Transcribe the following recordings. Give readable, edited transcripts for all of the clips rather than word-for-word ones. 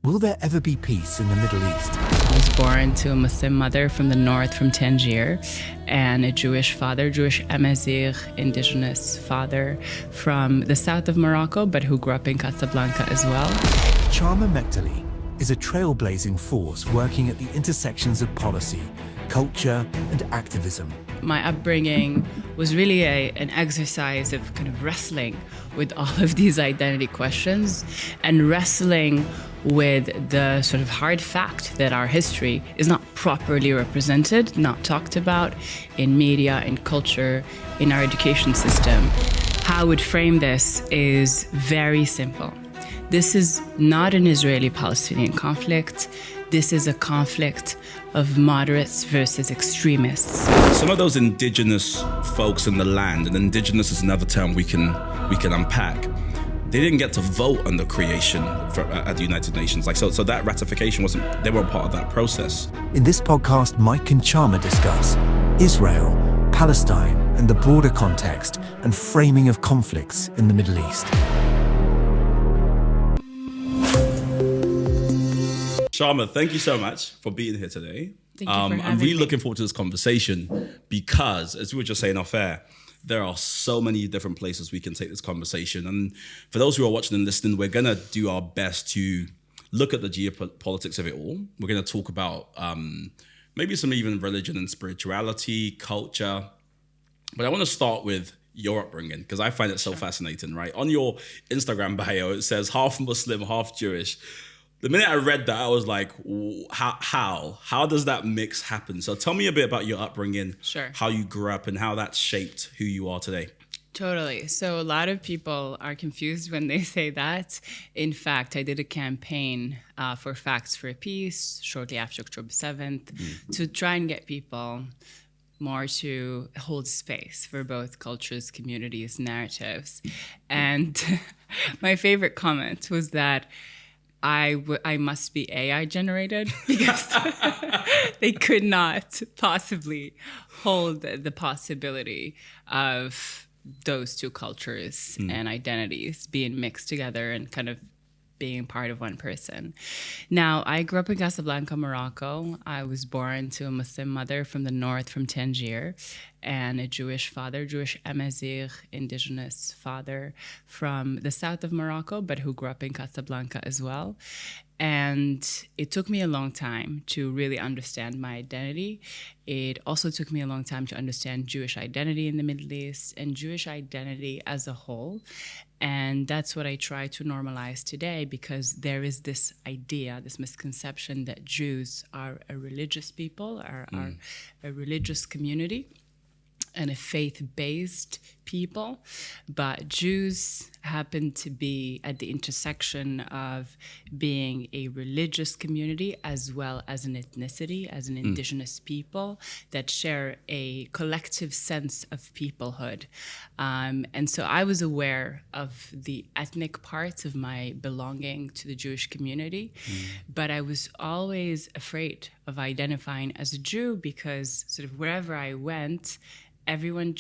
Will there ever be peace in the Middle East? I was born to a Muslim mother from the north, from Tangier, and a Jewish father, Jewish Amazigh, Indigenous father from the south of Morocco, but who grew up in Casablanca as well. Chama Mechtaly is a trailblazing force working at the intersections of policy, culture, and activism. My upbringing was really an exercise of kind of wrestling with all of these identity questions and wrestling with the sort of hard fact that our history is not properly represented, not talked about in media, in culture, in our education system. How I would frame this is very simple. This is not an Israeli-Palestinian conflict. This is a conflict of moderates versus extremists. Some of those indigenous folks in the land, and indigenous is another term we can unpack, they didn't get to vote on the creation at the United Nations. So that ratification they weren't part of that process. In this podcast, Mike and Chama discuss Israel, Palestine, and the broader context and framing of conflicts in the Middle East. Chama, thank you so much for being here today. Thank you for having I'm really me. looking forward to this conversation because, as we were just saying off air, there are so many different places we can take this conversation. And for those who are watching and listening, we're going to do our best to look at the geopolitics of it all. We're going to talk about maybe some even religion and spirituality, culture. But I want to start with your upbringing because I find it so fascinating, right? On your Instagram bio, it says half Muslim, half Jewish. The minute I read that, I was like, how does that mix happen? So tell me a bit about your upbringing, Sure. How you grew up and how that shaped who you are today. Totally. So a lot of people are confused when they say that. In fact, I did a campaign for Facts for Peace shortly after October 7th to try and get people more to hold space for both cultures, communities, narratives. And my favorite comment was that I must be AI generated because they could not possibly hold the possibility of those two cultures and identities being mixed together and kind of being part of one person. Now, I grew up in Casablanca, Morocco. I was born to a Muslim mother from the north, from Tangier, and a Jewish father, Jewish Amazigh, Indigenous father from the south of Morocco, but who grew up in Casablanca as well. And it took me a long time to really understand my identity. It also took me a long time to understand Jewish identity in the Middle East and Jewish identity as a whole. And that's what I try to normalize today because there is this idea, this misconception that Jews are a religious people, are a religious community and a faith-based people, but Jews happen to be at the intersection of being a religious community as well as an ethnicity, as an indigenous people that share a collective sense of peoplehood. And so I was aware of the ethnic parts of my belonging to the Jewish community, but I was always afraid of identifying as a Jew because sort of wherever I went, everyone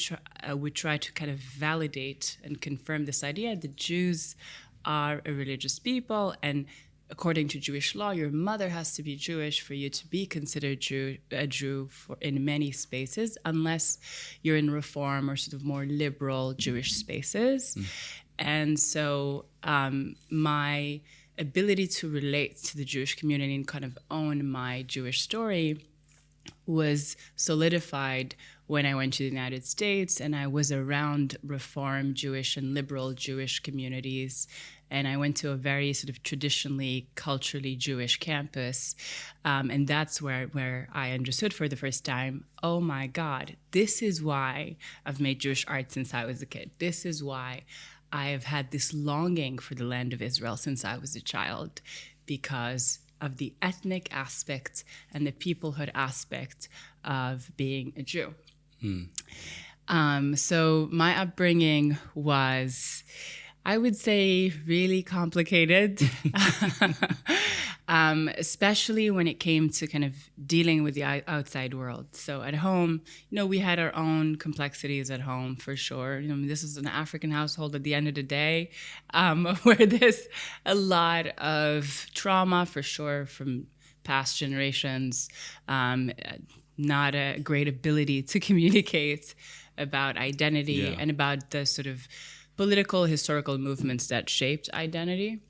would try to kind of validate and confirm this idea that Jews are a religious people, and according to Jewish law, your mother has to be Jewish for you to be considered a Jew in many spaces, unless you're in Reform or sort of more liberal Jewish spaces. And so my ability to relate to the Jewish community and kind of own my Jewish story was solidified when I went to the United States and I was around Reform Jewish and liberal Jewish communities. And I went to a very sort of traditionally, culturally Jewish campus. And that's where I understood for the first time, oh my God, this is why I've made Jewish art since I was a kid. This is why I have had this longing for the land of Israel since I was a child, because of the ethnic aspect and the peoplehood aspect of being a Jew. So my upbringing was, I would say, really complicated. especially when it came to kind of dealing with the outside world. So at home, we had our own complexities at home for sure. This is an African household at the end of the day, where there's a lot of trauma for sure from past generations, not a great ability to communicate about identity and about the sort of political, historical movements that shaped identity.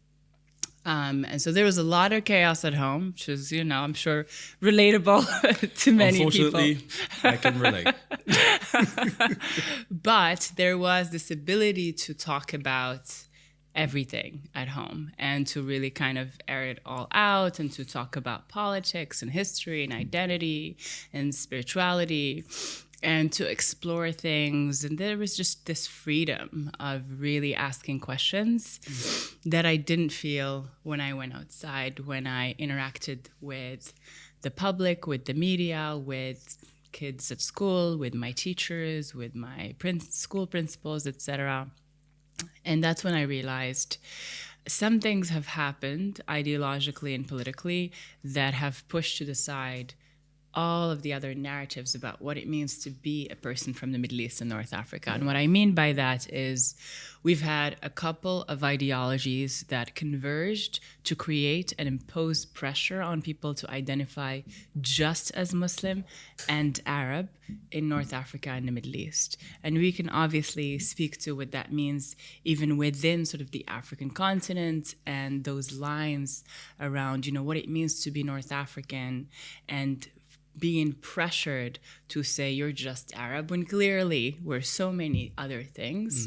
And so there was a lot of chaos at home, which is, I'm sure, relatable to many people. Unfortunately, I can relate. But there was this ability to talk about everything at home and to really kind of air it all out and to talk about politics and history and identity and spirituality and to explore things. And there was just this freedom of really asking questions that I didn't feel when I went outside, when I interacted with the public, with the media, with kids at school, with my teachers, with my school principals, etc. And that's when I realized some things have happened ideologically and politically that have pushed to the side all of the other narratives about what it means to be a person from the Middle East and North Africa. And what I mean by that is we've had a couple of ideologies that converged to create and impose pressure on people to identify just as Muslim and Arab in North Africa and the Middle East. And we can obviously speak to what that means even within sort of the African continent and those lines around, what it means to be North African and being pressured to say you're just Arab when clearly we're so many other things.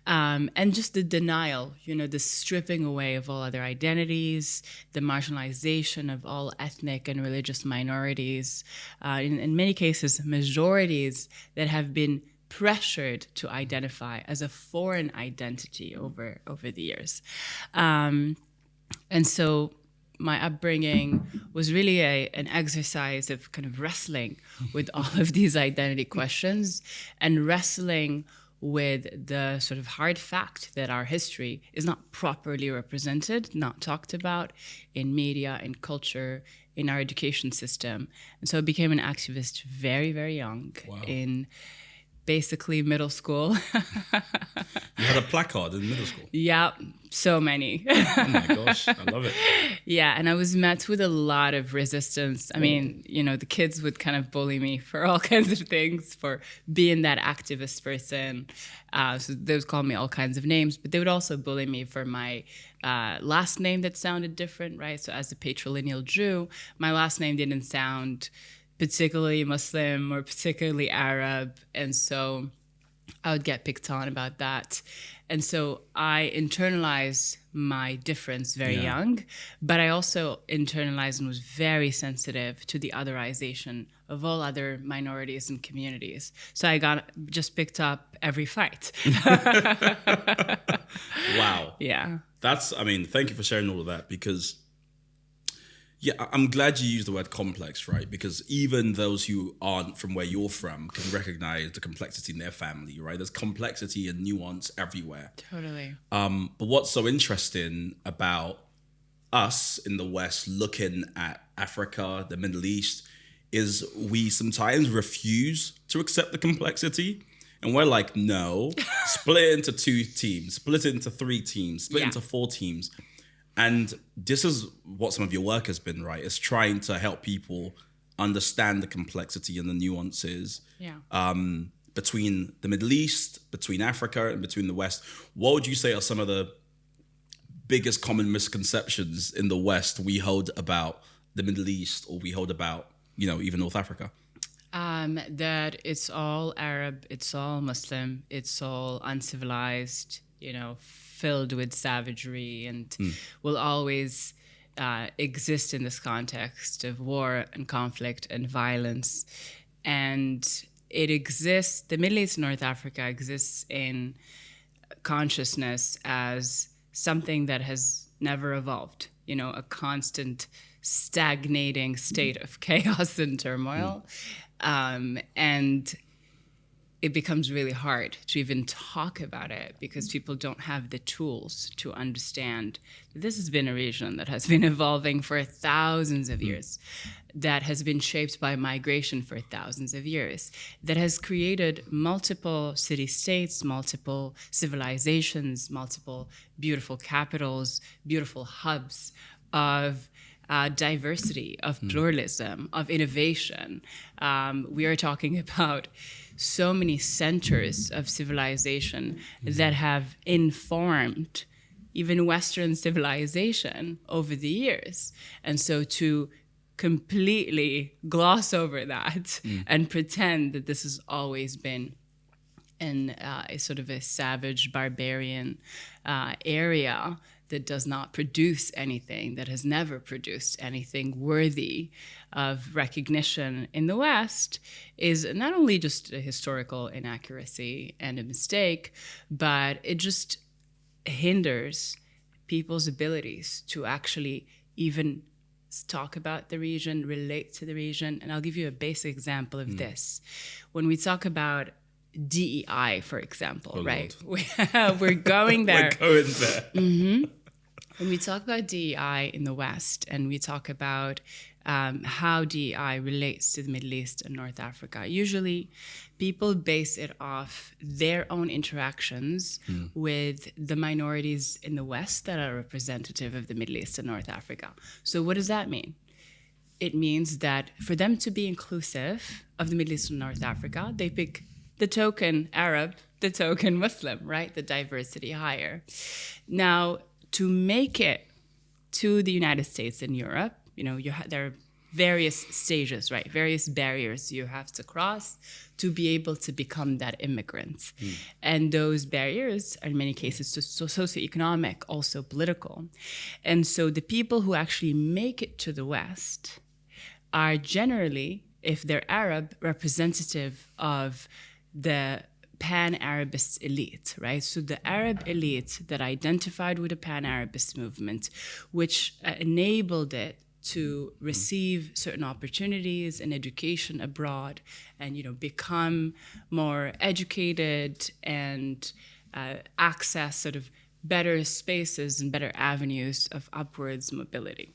And just the denial, the stripping away of all other identities, the marginalization of all ethnic and religious minorities, in many cases, majorities that have been pressured to identify as a foreign identity over the years. And so my upbringing was really an exercise of kind of wrestling with all of these identity questions and wrestling with the sort of hard fact that our history is not properly represented, not talked about in media, in culture, in our education system. And so I became an activist very, very young. Wow. In basically middle school. You had a placard in middle school? Yeah, so many. Oh my gosh, I love it. Yeah, and I was met with a lot of resistance. I mean, the kids would kind of bully me for all kinds of things, for being that activist person. So they would call me all kinds of names, but they would also bully me for my last name that sounded different, right? So as a patrilineal Jew, my last name didn't sound particularly Muslim or particularly Arab. And so I would get picked on about that. And so I internalized my difference very young, but I also internalized and was very sensitive to the otherization of all other minorities and communities. So I got just picked up every fight. Wow. Yeah. Thank you for sharing all of that, because I'm glad you used the word complex, right? Because even those who aren't from where you're from can recognize the complexity in their family, right? There's complexity and nuance everywhere. Totally. But what's so interesting about us in the West looking at Africa, the Middle East, is we sometimes refuse to accept the complexity. And we're like, no, split it into 2 teams, split it into 3 teams, split it into 4 teams. And this is what some of your work has been, right? It's trying to help people understand the complexity and the nuances between the Middle East, between Africa, and between the West. What would you say are some of the biggest common misconceptions in the West we hold about the Middle East, or we hold about, even North Africa? That it's all Arab, it's all Muslim, it's all uncivilized, filled with savagery, and will always exist in this context of war and conflict and violence. And it exists, the Middle East and North Africa exists in consciousness as something that has never evolved, a constant stagnating state of chaos and turmoil. And it becomes really hard to even talk about it because people don't have the tools to understand that this has been a region that has been evolving for thousands of years, that has been shaped by migration for thousands of years, that has created multiple city-states, multiple civilizations, multiple beautiful capitals, beautiful hubs of diversity, of pluralism, of innovation. We are talking about so many centers of civilization that have informed even Western civilization over the years. And so to completely gloss over that and pretend that this has always been a sort of a savage, barbarian area that does not produce anything, that has never produced anything worthy of recognition in the West, is not only just a historical inaccuracy and a mistake, but it just hinders people's abilities to actually even talk about the region, relate to the region. And I'll give you a basic example of this. When we talk about DEI, for example, right? We're going there. We're going there. When we talk about DEI in the West and we talk about how DEI relates to the Middle East and North Africa, usually people base it off their own interactions with the minorities in the West that are representative of the Middle East and North Africa. So what does that mean? It means that for them to be inclusive of the Middle East and North Africa, they pick the token Arab, the token Muslim, right? The diversity hire. Now, to make it to the United States and Europe, there are various stages, right? Various barriers you have to cross to be able to become that immigrant. And those barriers are in many cases socioeconomic, also political. And so the people who actually make it to the West are generally, if they're Arab, representative of the pan-Arabist elite, right? So the Arab elite that identified with the pan-Arabist movement, which enabled it to receive certain opportunities and education abroad and, become more educated and access sort of better spaces and better avenues of upwards mobility.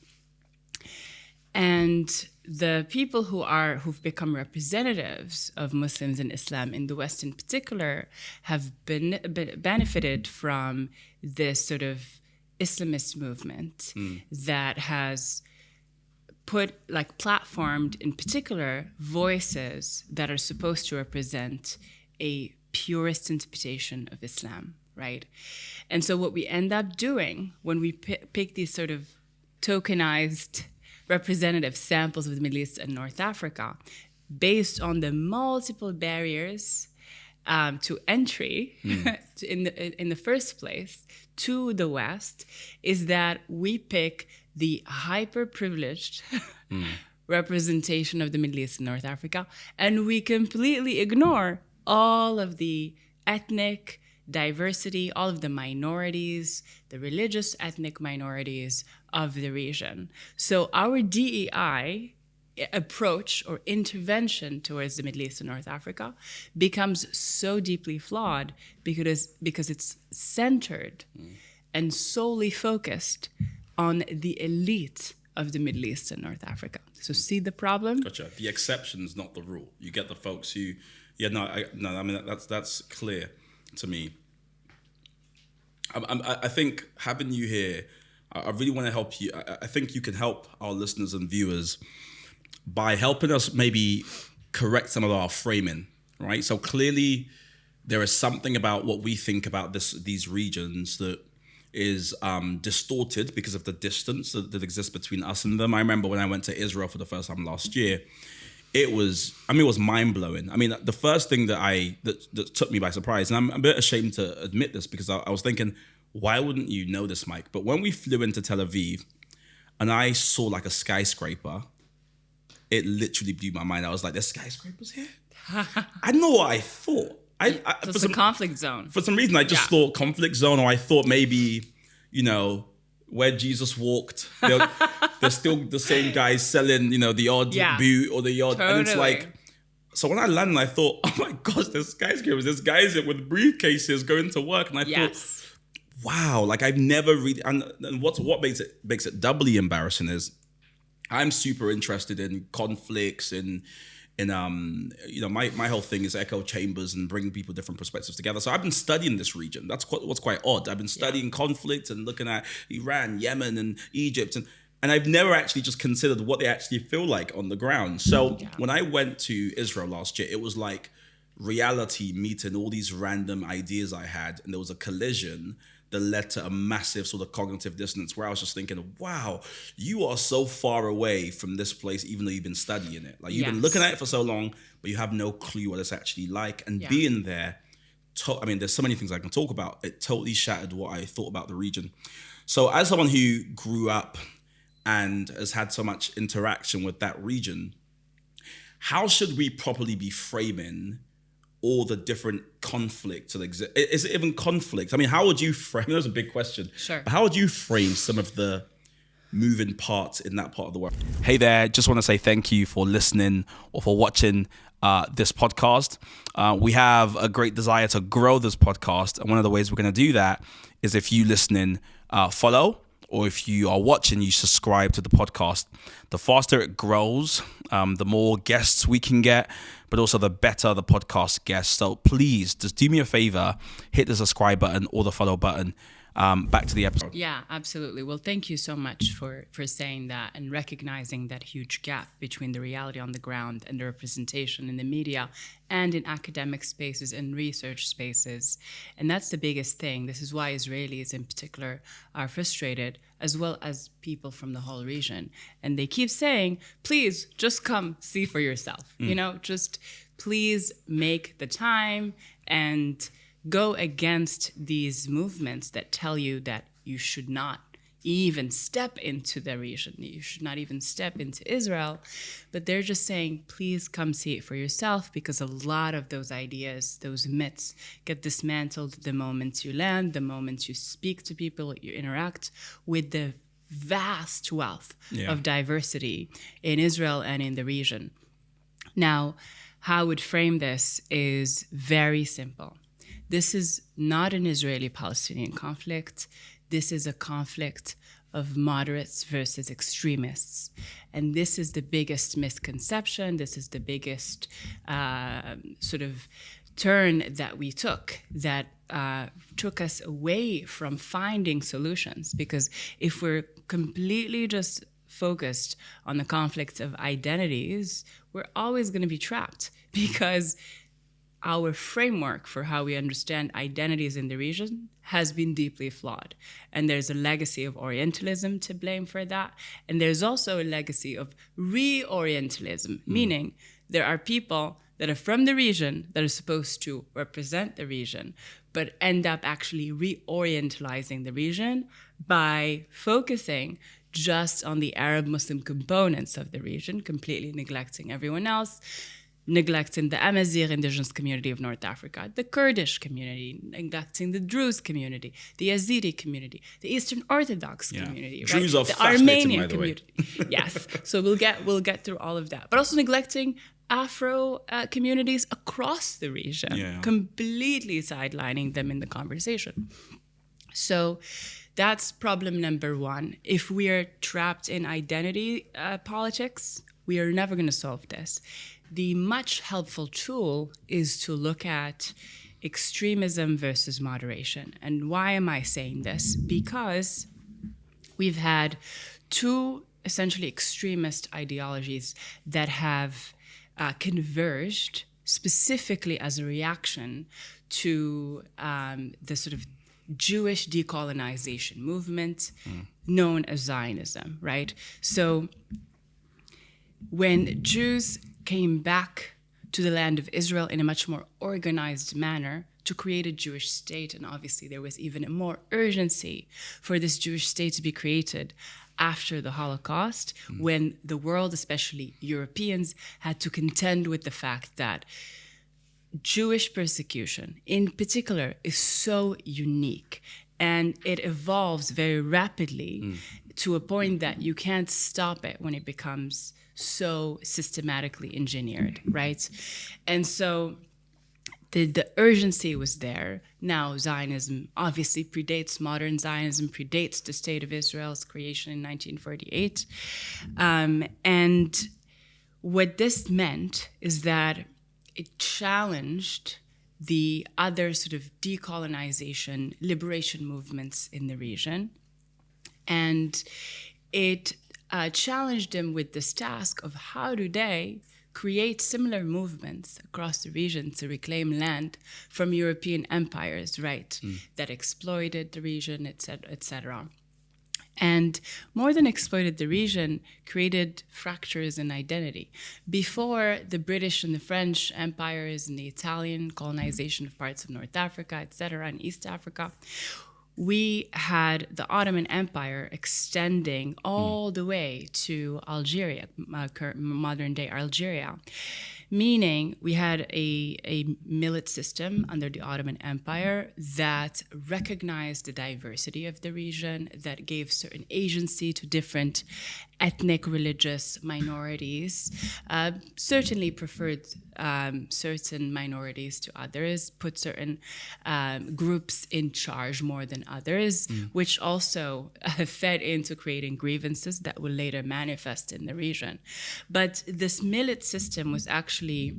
And the people who've become representatives of Muslims and Islam in the West in particular have benefited from this sort of Islamist movement that has platformed in particular voices that are supposed to represent a purist interpretation of Islam, right? And so what we end up doing when we pick these sort of tokenized representative samples of the Middle East and North Africa, based on the multiple barriers to entry in the first place to the West, is that we pick the hyper-privileged representation of the Middle East and North Africa, and we completely ignore all of the ethnic diversity, all of the minorities, the religious ethnic minorities of the region. So our DEI approach or intervention towards the Middle East and North Africa becomes so deeply flawed because it's centered and solely focused on the elite of the Middle East and North Africa. So see the problem? Gotcha. The exception's not the rule. You get the folks who, that's clear to me. I think having you here, I really want to help you. I think you can help our listeners and viewers by helping us maybe correct some of our framing, right? So clearly there is something about what we think about these regions that is distorted because of the distance that exists between us and them. I remember when I went to Israel for the first time last year, it was mind-blowing. I mean, the first thing that took me by surprise, and I'm a bit ashamed to admit this because I was thinking, why wouldn't you know this, Mike? But when we flew into Tel Aviv and I saw like a skyscraper, it literally blew my mind. I was like, there's skyscrapers here? I know what I thought. It's a conflict zone. For some reason, I just thought conflict zone, or I thought maybe, where Jesus walked, there's still the same guys selling, the odd boot or the odd, and it's like, So when I landed, I thought, oh my gosh, there's skyscrapers, there's guys with briefcases going to work. And I thought, wow, like I've never really, and what makes it doubly embarrassing is I'm super interested in conflicts and my whole thing is echo chambers and bringing people different perspectives together. So I've been studying this region. That's what's quite odd. I've been studying conflict and looking at Iran, Yemen, and Egypt, and I've never actually just considered what they actually feel like on the ground. So when I went to Israel last year, it was like reality meeting all these random ideas I had, and there was a collision that led to a massive sort of cognitive dissonance where I was just thinking, wow, you are so far away from this place, even though you've been studying it. Like you've been looking at it for so long, but you have no clue what it's actually like. And being there, there's so many things I can talk about. It totally shattered what I thought about the region. So as someone who grew up and has had so much interaction with that region, how should we properly be framing all the different conflicts that exist? Is it even conflict? I mean, how would you frame, that's a big question. Sure. But how would you frame some of the moving parts in that part of the world? Hey there, just want to say thank you for listening or for watching this podcast. We have a great desire to grow this podcast. And one of the ways we're going to do that is if you listening, follow, or if you are watching, you subscribe to the podcast. The faster it grows, the more guests we can get, but also the better the podcast gets. So please, just do me a favor, hit the subscribe button or the follow button. Back to the episode. Yeah, absolutely. Well, thank you so much for saying that and recognizing that huge gap between the reality on the ground and the representation in the media and in academic spaces and research spaces. And that's the biggest thing. This is why Israelis in particular are frustrated, as well as people from the whole region. And they keep saying, please just come see for yourself. Just please make the time and go against these movements that tell you that you should not even step into the region. You should not even step into Israel. But they're just saying, please come see it for yourself, because a lot of those ideas, those myths get dismantled the moment you land, the moment you speak to people, you interact with the vast wealth of diversity in Israel and in the region. Now, how I would frame this is very simple. This is not an Israeli-Palestinian conflict. This is a conflict of moderates versus extremists. And this is the biggest misconception. This is the biggest sort of turn that we took that took us away from finding solutions. Because if we're completely just focused on the conflict of identities, we're always going to be trapped, because our framework for how we understand identities in the region has been deeply flawed. And there's a legacy of Orientalism to blame for that. And there's also a legacy of re-Orientalism, meaning there are people that are from the region that are supposed to represent the region, but end up actually re-Orientalizing the region by focusing just on the Arab Muslim components of the region, completely neglecting everyone else, neglecting the Amazigh indigenous community of North Africa, the Kurdish community, neglecting the Druze community, the Yazidi community, the Eastern Orthodox community, right? Druze are the fascinating, Armenian by the way. community. Yes. So we'll get through all of that. But also neglecting Afro communities across the region, completely sidelining them in the conversation. So that's problem number one. If we are trapped in identity politics, we are never going to solve this. The much helpful tool is to look at extremism versus moderation. And why am I saying this? Because we've had two essentially extremist ideologies that have converged specifically as a reaction to the sort of Jewish decolonization movement known as Zionism, right? So when Jews came back to the land of Israel in a much more organized manner to create a Jewish state, and obviously there was even more urgency for this Jewish state to be created after the Holocaust, when the world, especially Europeans, had to contend with the fact that Jewish persecution in particular is so unique and it evolves very rapidly to a point that you can't stop it when it becomes so systematically engineered, right? And so the urgency was there. Now, Zionism obviously predates, modern Zionism predates the State of Israel's creation in 1948. And what this meant is that it challenged the other sort of decolonization, liberation movements in the region. And it challenged them with this task of how do they create similar movements across the region to reclaim land from European empires, right, that exploited the region, et cetera, et cetera. And more than exploited the region, created fractures in identity. Before the British and the French empires and the Italian colonization of parts of North Africa, et cetera, and East Africa, we had the Ottoman Empire extending all the way to Algeria, modern-day Algeria, meaning we had a millet system under the Ottoman Empire that recognized the diversity of the region, that gave certain agency to different ethnic, religious minorities, certainly preferred certain minorities to others, put certain groups in charge more than others, which also fed into creating grievances that will later manifest in the region. But this millet system was actually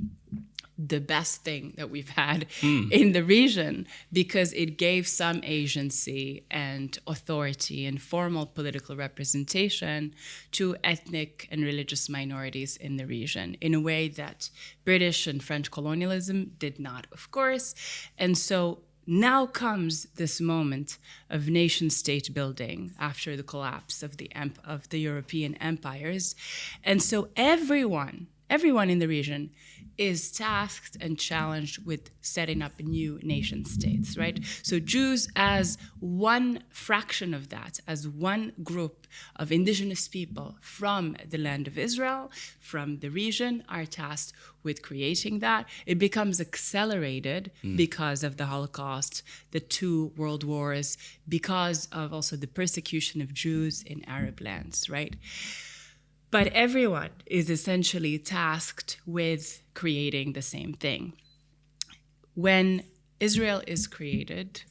the best thing that we've had in the region, because it gave some agency and authority and formal political representation to ethnic and religious minorities in the region in a way that British and French colonialism did not, of course. And so now comes this moment of nation-state building after the collapse of the European empires. And so everyone in the region is tasked and challenged with setting up new nation states, right? So Jews, as one fraction of that, as one group of indigenous people from the land of Israel, from the region, are tasked with creating that. It becomes accelerated because of the Holocaust, the 2 world wars, because of also the persecution of Jews in Arab lands, right? But everyone is essentially tasked with creating the same thing. When Israel is created,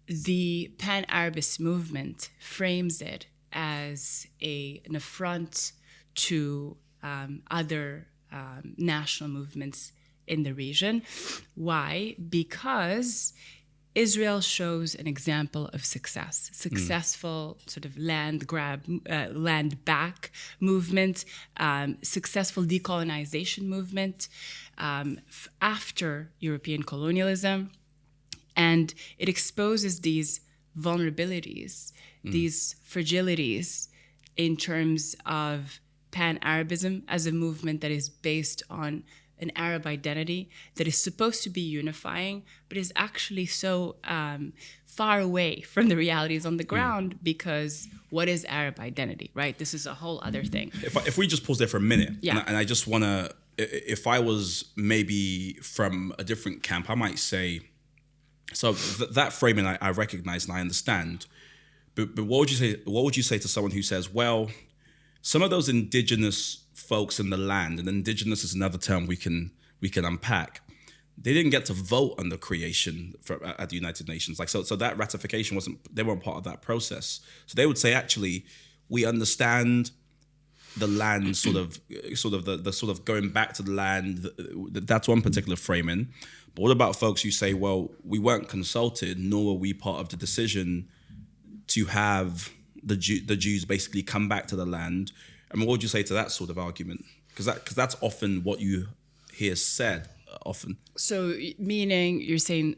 the Pan-Arabist movement frames it as an affront to other national movements in the region. Why? Because Israel shows an example of successful sort of land grab, land back movement, successful decolonization movement after European colonialism. And it exposes these vulnerabilities, these fragilities in terms of Pan-Arabism as a movement that is based on an Arab identity that is supposed to be unifying, but is actually so far away from the realities on the ground, because what is Arab identity, right? This is a whole other thing. If we just pause there for a minute, Yeah. and I just want to, if I was maybe from a different camp, I might say, so that framing I recognize and I understand, but what would you say? What would you say to someone who says, well, some of those indigenous folks in the land, and indigenous is another term we can unpack, they didn't get to vote on the creation at the United Nations. So that ratification they weren't part of that process. So they would say, actually, we understand the land sort of the going back to the land. That's one particular framing. But what about folks who say, well, we weren't consulted, nor were we part of the decision to have the Jews basically come back to the land? I mean, what would you say to that sort of argument? Because that's often what you hear said often. So meaning you're saying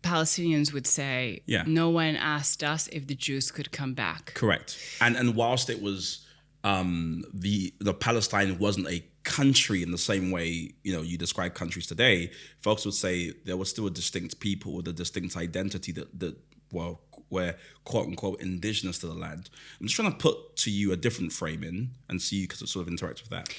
Palestinians would say, no one asked us if the Jews could come back. Correct. And whilst it was the Palestine wasn't a country in the same way you describe countries today, folks would say there was still a distinct people with a distinct identity that were quote unquote indigenous to the land. I'm just trying to put to you a different framing and see you could sort of interact with that.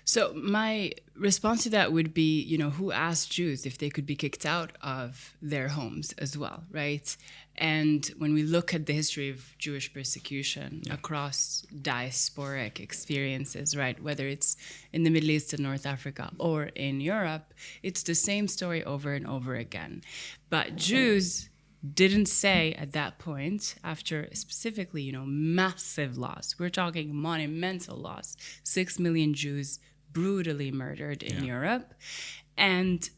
So my response to that would be, who asked Jews if they could be kicked out of their homes as well, right? And when we look at the history of Jewish persecution across diasporic experiences, right, whether it's in the Middle East and North Africa or in Europe, it's the same story over and over again. But Jews didn't say at that point, after specifically, massive loss, we're talking monumental loss, 6 million Jews brutally murdered in Europe, and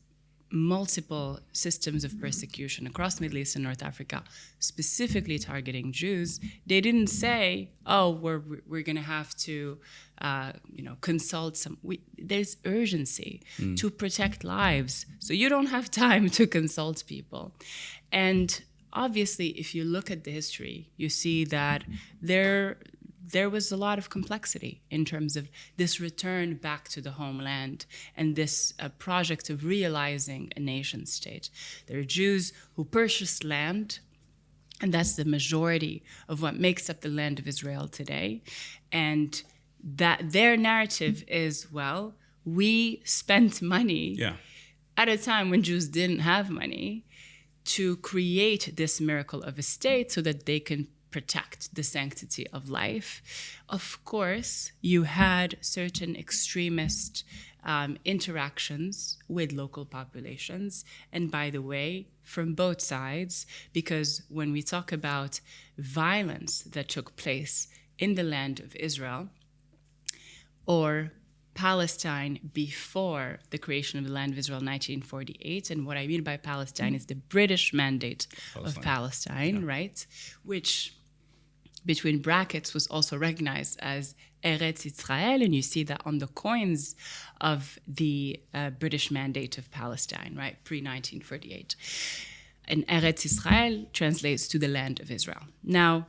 multiple systems of persecution across the Middle East and North Africa, specifically targeting Jews. They didn't say, "Oh, we're going to have to, consult some." There's urgency to protect lives, so you don't have time to consult people. And obviously, if you look at the history, you see that there was a lot of complexity in terms of this return back to the homeland and this project of realizing a nation state. There are Jews who purchased land, and that's the majority of what makes up the land of Israel today. And that their narrative is, well, we spent money at a time when Jews didn't have money to create this miracle of a state so that they can protect the sanctity of life. Of course, you had certain extremist interactions with local populations. And by the way, from both sides, because when we talk about violence that took place in the land of Israel or Palestine before the creation of the land of Israel in 1948, and what I mean by Palestine is the British mandate of Palestine, right? Which, between brackets, was also recognized as Eretz Israel, and you see that on the coins of the British mandate of Palestine, right, pre-1948. And Eretz Israel translates to the land of Israel. Now,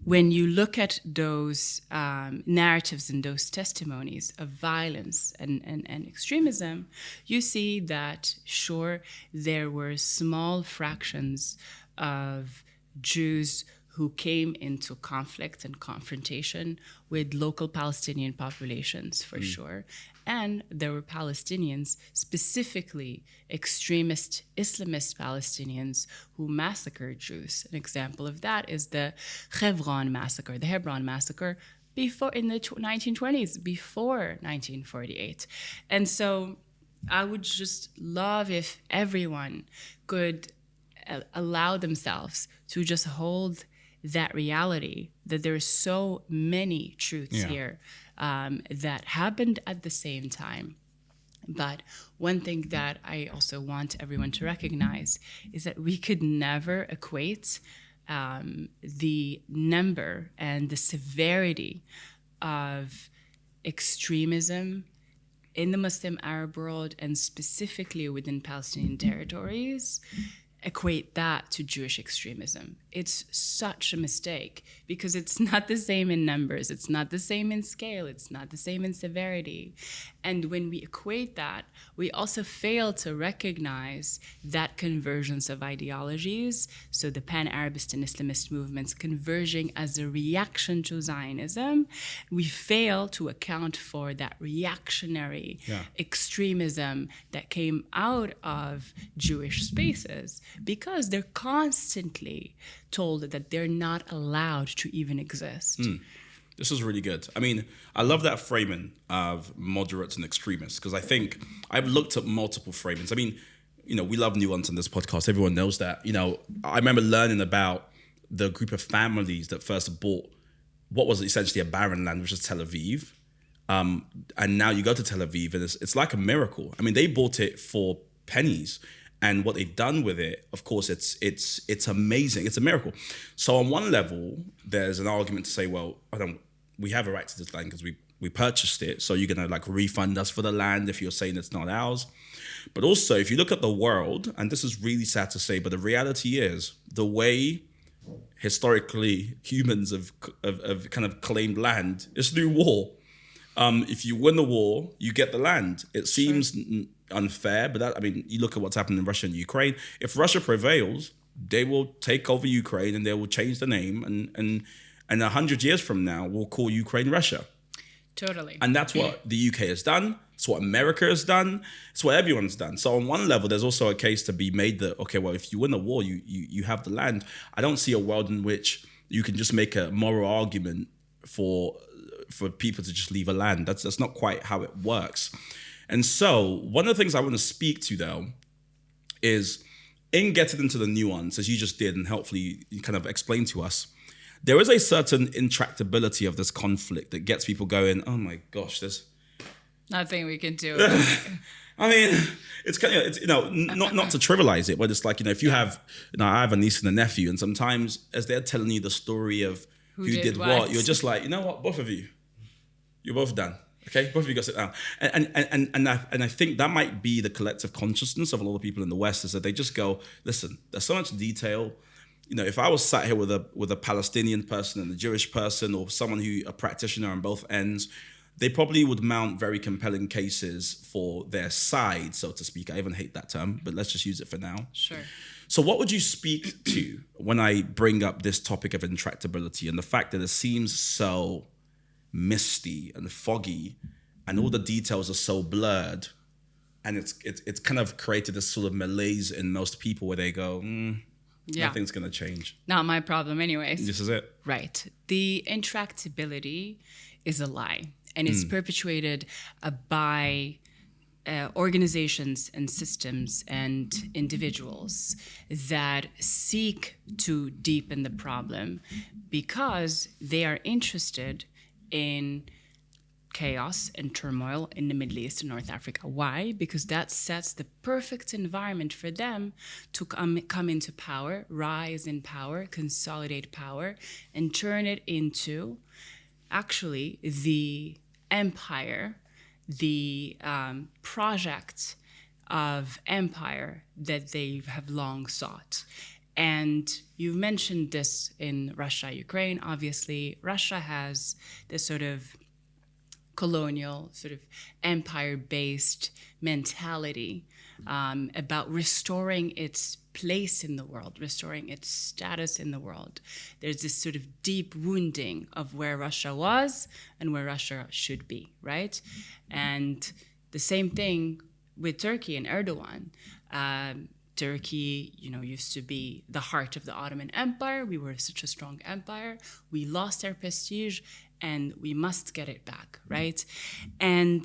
when you look at those narratives and those testimonies of violence and extremism, you see that, sure, there were small fractions of Jews who came into conflict and confrontation with local Palestinian populations, for sure. And there were Palestinians, specifically extremist Islamist Palestinians, who massacred Jews. An example of that is the Hebron massacre, before in the 1920s, before 1948. And so I would just love if everyone could allow themselves to just hold that reality, that there are so many truths here that happened at the same time. But one thing that I also want everyone to recognize is that we could never equate the number and the severity of extremism in the Muslim Arab world and specifically within Palestinian territories, equate that to Jewish extremism. It's such a mistake because it's not the same in numbers, it's not the same in scale, it's not the same in severity. And when we equate that, we also fail to recognize that convergence of ideologies, so the pan-Arabist and Islamist movements converging as a reaction to Zionism. We fail to account for that reactionary extremism that came out of Jewish spaces, because they're constantly told that they're not allowed to even exist. This is really good. I mean, I love that framing of moderates and extremists, because I think I've looked at multiple framings. I mean, we love nuance on this podcast. Everyone knows that. I remember learning about the group of families that first bought what was essentially a barren land, which is Tel Aviv. And now you go to Tel Aviv and it's like a miracle. I mean, they bought it for pennies. And what they've done with it, of course, it's amazing. It's a miracle. So on one level, there's an argument to say, well, we have a right to this land because we purchased it. So you're going to refund us for the land if you're saying it's not ours. But also, if you look at the world, and this is really sad to say, but the reality is the way historically humans have kind of claimed land is through war. If you win the war, you get the land. It seems unfair, but you look at what's happened in Russia and Ukraine. If Russia prevails, they will take over Ukraine and they will change the name, and 100 years from now, we'll call Ukraine Russia. Totally. And that's what the UK has done. It's what America has done. It's what everyone's done. So on one level, there's also a case to be made that, okay, well, if you win a war, you have the land. I don't see a world in which you can just make a moral argument for people to just leave a land. That's not quite how it works. And so one of the things I want to speak to, though, is in getting into the nuance, as you just did, and hopefully you kind of explained to us, there is a certain intractability of this conflict that gets people going, oh my gosh, there's nothing we can do. I mean, it's kind of, not to trivialize it, but it's like, if you have, I have a niece and a nephew, and sometimes as they're telling you the story of who did what, you're just like, you know what, both of you, you're both done. Okay, both of you go sit down. And I think that might be the collective consciousness of a lot of people in the West, is that they just go, listen, there's so much detail. If I was sat here with a Palestinian person and a Jewish person, or someone a practitioner on both ends, they probably would mount very compelling cases for their side, so to speak. I even hate that term, but let's just use it for now. Sure. So what would you speak to when I bring up this topic of intractability and the fact that it seems so misty and foggy and all the details are so blurred, and it's kind of created this sort of malaise in most people where they go, nothing's going to change. Not my problem anyways. This is it. Right. The intractability is a lie, and it's perpetuated by organizations and systems and individuals that seek to deepen the problem because they are interested in chaos and turmoil in the Middle East and North Africa. Why? Because that sets the perfect environment for them to come into power, rise in power, consolidate power, and turn it into actually the empire, the project of empire that they have long sought. And you've mentioned this in Russia, Ukraine. Obviously, Russia has this sort of colonial, sort of empire-based mentality about restoring its place in the world, restoring its status in the world. There's this sort of deep wounding of where Russia was and where Russia should be, right? And the same thing with Turkey and Erdogan. Turkey, used to be the heart of the Ottoman Empire. We were such a strong empire. We lost our prestige, and we must get it back, right? And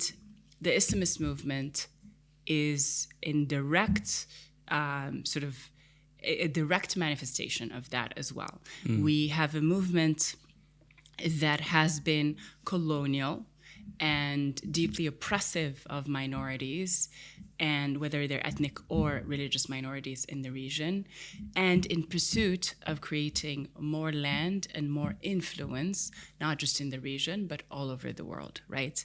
the Islamist movement is in direct, sort of a direct manifestation of that as well. We have a movement that has been colonial and deeply oppressive of minorities, and whether they're ethnic or religious minorities in the region, and in pursuit of creating more land and more influence, not just in the region, but all over the world, right?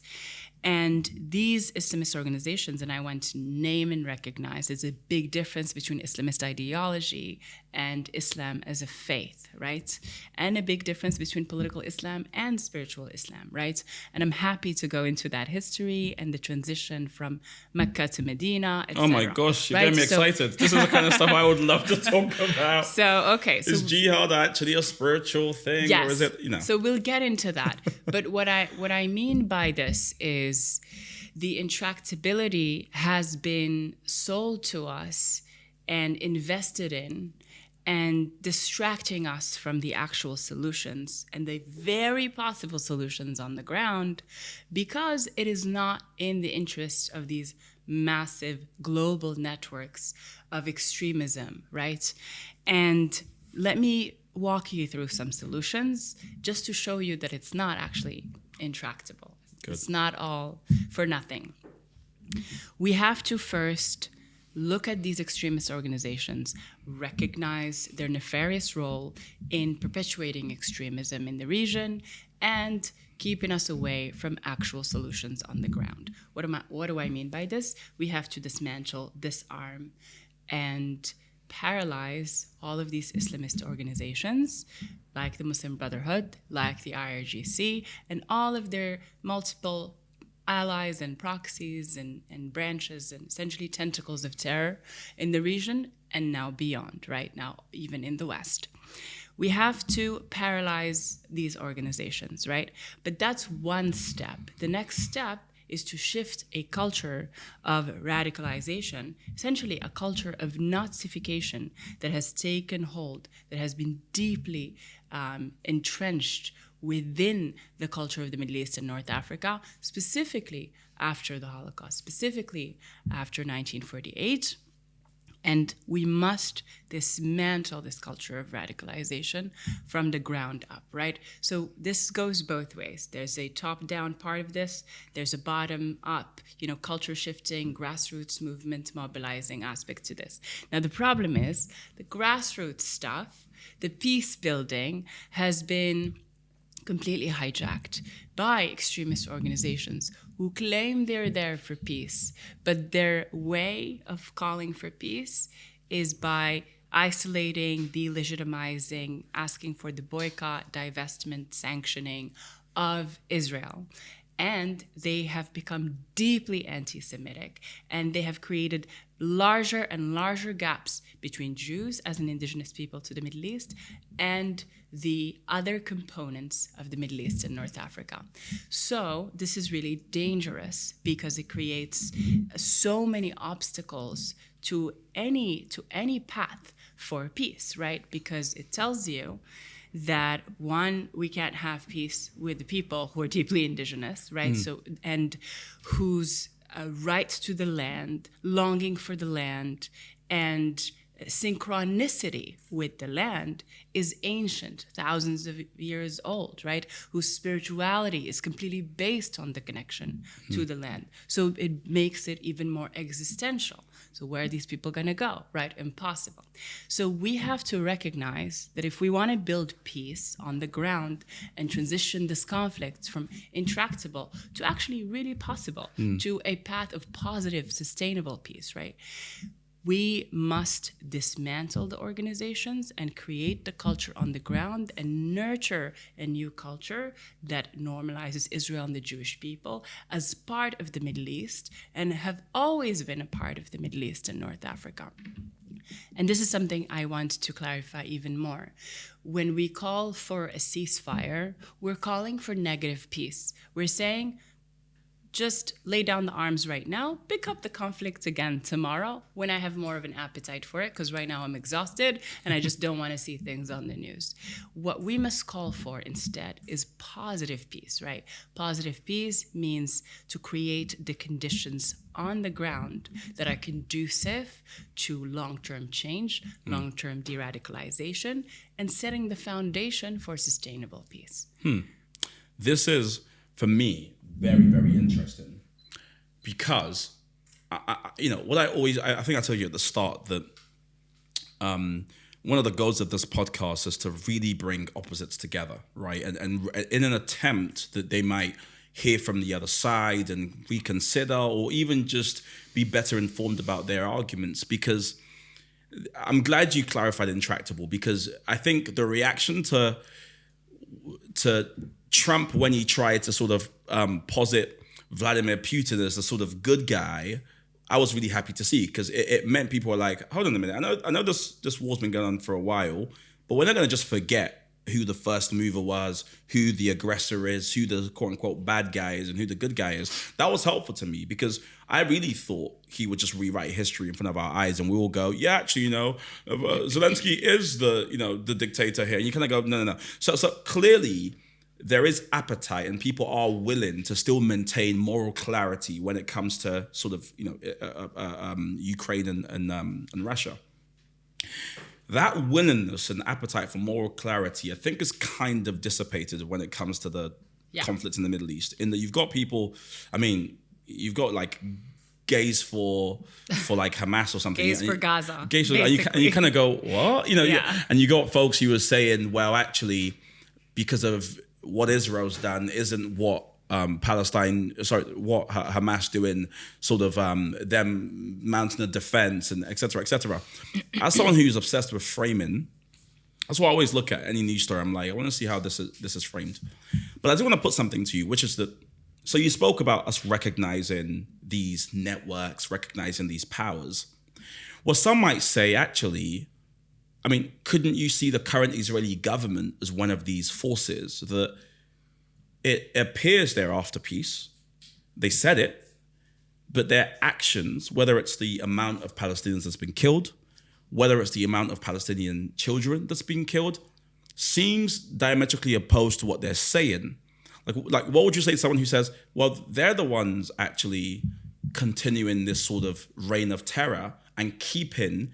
And these Islamist organizations, and I want to name and recognize, there's a big difference between Islamist ideology and Islam as a faith, right? And a big difference between political Islam and spiritual Islam, right? And I'm happy to go into that history and the transition from Mecca to Medina, etc. Oh my gosh, you're getting me excited. This is the kind of stuff I would love to talk about. Is jihad actually a spiritual thing? Yes. Or is it, So we'll get into that. But what I mean by this is the intractability has been sold to us and invested in and distracting us from the actual solutions and the very possible solutions on the ground, because it is not in the interest of these massive global networks of extremism, right? And let me walk you through some solutions just to show you that it's not actually intractable. Good. It's not all for nothing. We have to first look at these extremist organizations, recognize their nefarious role in perpetuating extremism in the region and keeping us away from actual solutions on the ground. What do I mean by this? We have to dismantle, disarm, and paralyze all of these Islamist organizations, like the Muslim Brotherhood, like the IRGC, and all of their multiple allies and proxies and branches and essentially tentacles of terror in the region and now beyond, right? Now, even in the West. We have to paralyze these organizations, right? But that's one step. The next step is to shift a culture of radicalization, essentially a culture of Nazification that has taken hold, that has been deeply entrenched within the culture of the Middle East and North Africa, specifically after the Holocaust, specifically after 1948. And we must dismantle this culture of radicalization from the ground up, right? So this goes both ways. There's a top-down part of this. There's a bottom-up, culture shifting, grassroots movement mobilizing aspect to this. Now, the problem is the grassroots stuff, the peace building, has been completely hijacked by extremist organizations who claim they're there for peace, but their way of calling for peace is by isolating, delegitimizing, asking for the boycott, divestment, sanctioning of Israel. And they have become deeply anti-Semitic, and they have created larger and larger gaps between Jews as an indigenous people to the Middle East and the other components of the Middle East and North Africa. So this is really dangerous because it creates so many obstacles to any path for peace, right? Because it tells you that, one, we can't have peace with the people who are deeply indigenous, right? So, and whose right to the land, longing for the land, and synchronicity with the land is ancient, thousands of years old, right? Whose spirituality is completely based on the connection to the land. So it makes it even more existential. So where are these people going to go, right? Impossible. So we have to recognize that if we want to build peace on the ground and transition this conflict from intractable to actually really possible, to a path of positive, sustainable peace, right? We must dismantle the organizations and create the culture on the ground and nurture a new culture that normalizes Israel and the Jewish people as part of the Middle East and have always been a part of the Middle East and North Africa. And this is something I want to clarify even more. When we call for a ceasefire, we're calling for negative peace. We're saying, just lay down the arms right now, pick up the conflict again tomorrow when I have more of an appetite for it, because right now I'm exhausted and I just don't want to see things on the news. What we must call for instead is positive peace, right? Positive peace means to create the conditions on the ground that are conducive to long-term change, long-term de-radicalization, and setting the foundation for sustainable peace. This is, for me, very, very interesting because, what I think I told you at the start that one of the goals of this podcast is to really bring opposites together, right? And in an attempt that they might hear from the other side and reconsider or even just be better informed about their arguments, because I'm glad you clarified intractable, because I think the reaction to Trump when he tried to sort of posit Vladimir Putin as a sort of good guy, I was really happy to see, because it meant people were like, hold on a minute, I know this war's been going on for a while, but we're not going to just forget who the first mover was, who the aggressor is, who the quote-unquote bad guy is, and who the good guy is. That was helpful to me, because I really thought he would just rewrite history in front of our eyes and we will go, yeah, actually, Zelensky is the dictator here. And you kind of go, no. So clearly, there is appetite and people are willing to still maintain moral clarity when it comes to sort of, Ukraine and Russia. That willingness and appetite for moral clarity, I think, is kind of dissipated when it comes to the conflict in the Middle East. In that you've got people, you've got like gays for like Hamas or something. Gays for Gaza. Gays for, and you kind of go, what? And you got folks who were saying, well, actually, because of what Israel's done isn't what what Hamas doing, sort of them mounting a defense and et cetera, et cetera. As someone who's obsessed with framing, that's why I always look at any news story. I'm like, I want to see how this is framed. But I do want to put something to you, which is that, so you spoke about us recognizing these networks, recognizing these powers. Well, some might say, actually, I mean, couldn't you see the current Israeli government as one of these forces that it appears they're after peace? They said it, but their actions, whether it's the amount of Palestinians that's been killed, whether it's the amount of Palestinian children that's been killed, seems diametrically opposed to what they're saying. Like, what would you say to someone who says, well, they're the ones actually continuing this sort of reign of terror and keeping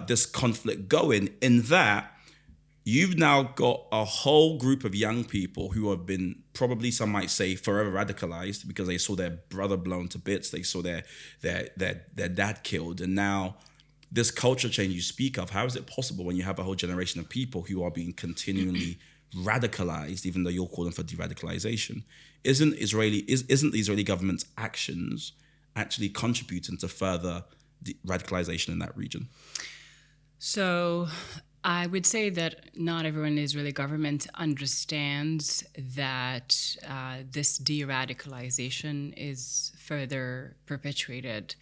this conflict going, in that you've now got a whole group of young people who have been, probably some might say, forever radicalized because they saw their brother blown to bits, they saw their dad killed, and now this culture change you speak of, how is it possible when you have a whole generation of people who are being continually radicalized, even though you're calling for de-radicalization? Isn't the Israeli government's actions actually contributing to further radicalization in that region? So I would say that not everyone in the Israeli government understands that this de-radicalization is further perpetuated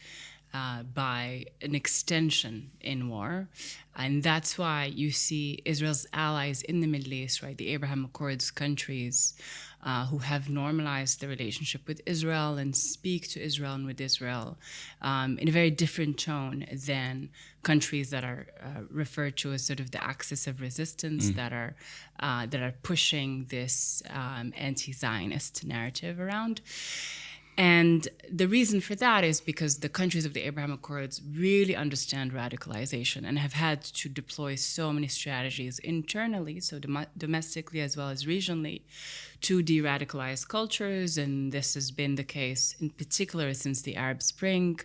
by an extension in war. And that's why you see Israel's allies in the Middle East, right, the Abraham Accords countries, who have normalized the relationship with Israel and speak to Israel and with Israel in a very different tone than countries that are referred to as sort of the axis of resistance, that are pushing this anti-Zionist narrative around. And the reason for that is because the countries of the Abraham Accords really understand radicalization and have had to deploy so many strategies internally, so domestically as well as regionally, to de-radicalize cultures. And this has been the case in particular since the Arab Spring,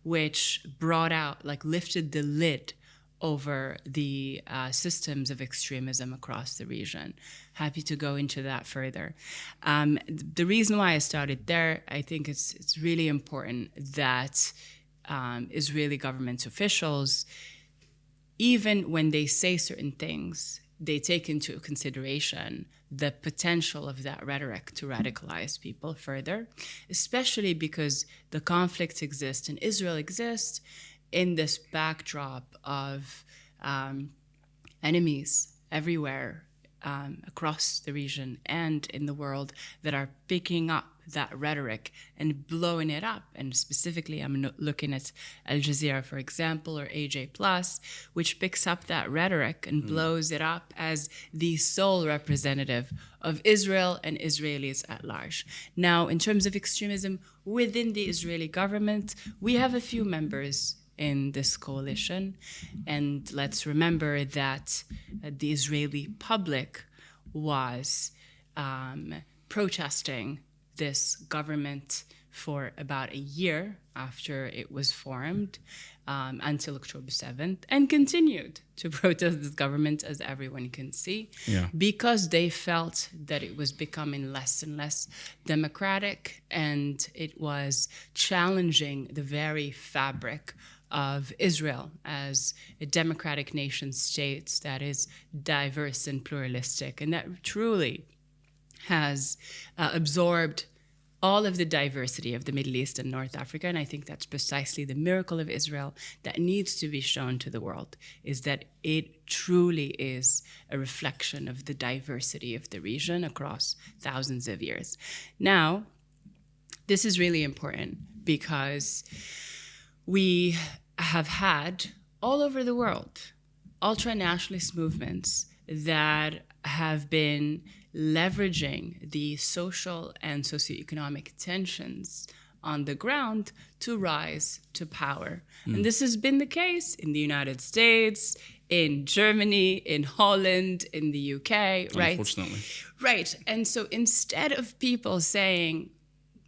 which brought out, lifted the lid over the systems of extremism across the region. Happy to go into that further. The reason why I started there, I think it's really important that Israeli government officials, even when they say certain things, they take into consideration the potential of that rhetoric to radicalize people further, especially because the conflicts exist and Israel exists in this backdrop of enemies everywhere across the region and in the world that are picking up that rhetoric and blowing it up. And specifically, I'm looking at Al Jazeera, for example, or AJ Plus, which picks up that rhetoric and blows it up as the sole representative of Israel and Israelis at large. Now, in terms of extremism within the Israeli government, we have a few members in this coalition. And let's remember that the Israeli public was protesting this government for about a year after it was formed, until October 7th, and continued to protest this government, as everyone can see, because they felt that it was becoming less and less democratic, and it was challenging the very fabric of Israel as a democratic nation state that is diverse and pluralistic, and that truly has absorbed all of the diversity of the Middle East and North Africa. And I think that's precisely the miracle of Israel that needs to be shown to the world, is that it truly is a reflection of the diversity of the region across thousands of years. Now, this is really important because we have had all over the world ultra-nationalist movements that have been leveraging the social and socioeconomic tensions on the ground to rise to power. And this has been the case in the United States, in Germany, in Holland, in the UK, right? Unfortunately. Right. And so instead of people saying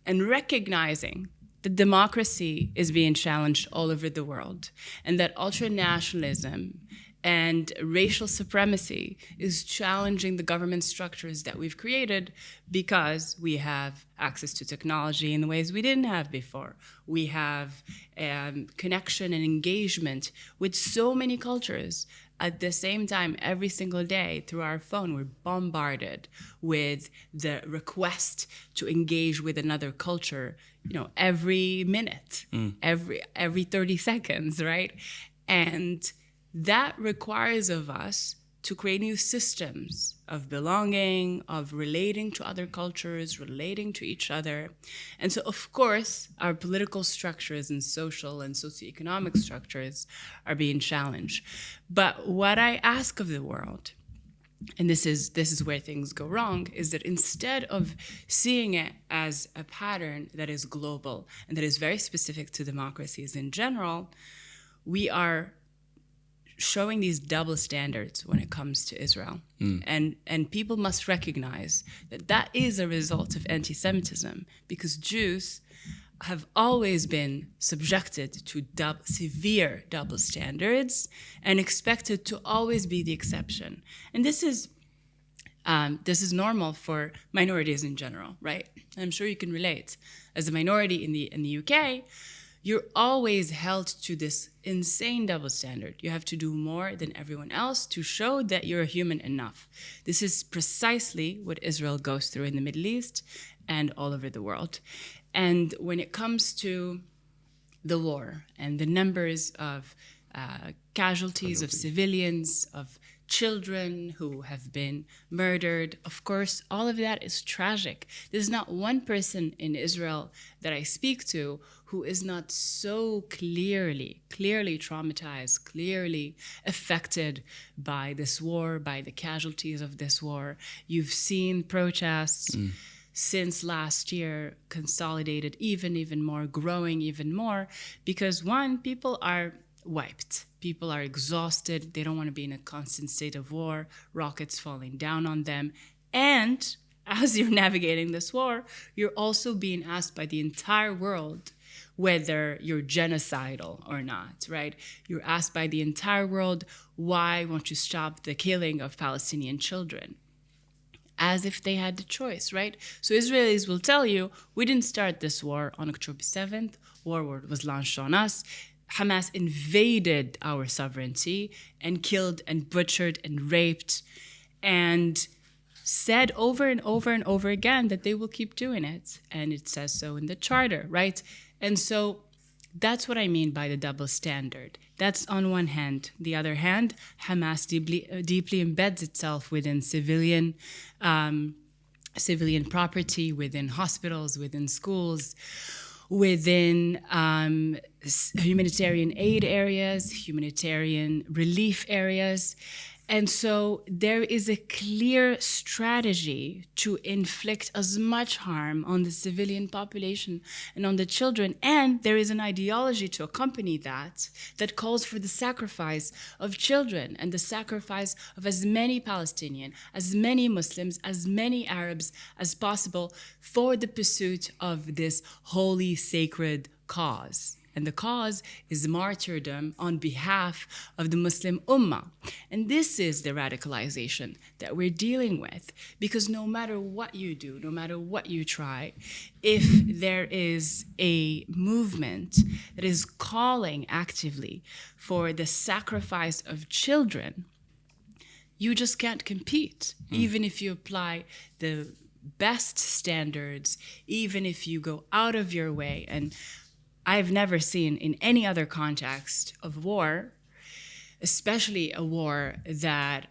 and recognizing that democracy is being challenged all over the world, and that ultra-nationalism and racial supremacy is challenging the government structures that we've created because we have access to technology in the ways we didn't have before. We have connection and engagement with so many cultures. At the same time, every single day through our phone, we're bombarded with the request to engage with another culture, every minute, every 30 seconds, right? And that requires of us to create new systems of belonging, of relating to other cultures, relating to each other. And so, of course, our political structures and social and socioeconomic structures are being challenged. But what I ask of the world, and this is where things go wrong, is that instead of seeing it as a pattern that is global and that is very specific to democracies in general, we are showing these double standards when it comes to Israel. And people must recognize that that is a result of anti-Semitism, because Jews have always been subjected to severe double standards and expected to always be the exception. And this is normal for minorities in general, right? I'm sure you can relate. As a minority in the UK, you're always held to this insane double standard. You have to do more than everyone else to show that you're human enough. This is precisely what Israel goes through in the Middle East and all over the world. And when it comes to the war and the numbers of casualties of civilians, of children who have been murdered, of course, all of that is tragic. There's not one person in Israel that I speak to who is not so clearly traumatized, clearly affected by this war, by the casualties of this war. You've seen protests since last year consolidated even more, growing even more, because one, people are wiped. People are exhausted. They don't want to be in a constant state of war, rockets falling down on them. And as you're navigating this war, you're also being asked by the entire world whether you're genocidal or not, right? You're asked by the entire world, why won't you stop the killing of Palestinian children? As if they had the choice, right? So Israelis will tell you, we didn't start this war on October 7th. War was launched on us. Hamas invaded our sovereignty and killed and butchered and raped and said over and over and over again that they will keep doing it. And it says so in the charter, right? And so that's what I mean by the double standard. That's on one hand. The other hand, Hamas deeply embeds itself within civilian property, within hospitals, within schools, within humanitarian aid areas, humanitarian relief areas. And so there is a clear strategy to inflict as much harm on the civilian population and on the children. And there is an ideology to accompany that calls for the sacrifice of children and the sacrifice of as many Palestinians, as many Muslims, as many Arabs as possible for the pursuit of this holy, sacred cause. And the cause is martyrdom on behalf of the Muslim Ummah. And this is the radicalization that we're dealing with. Because no matter what you do, no matter what you try, if there is a movement that is calling actively for the sacrifice of children, you just can't compete. Even if you apply the best standards, even if you go out of your way. And I've never seen in any other context of war, especially a war that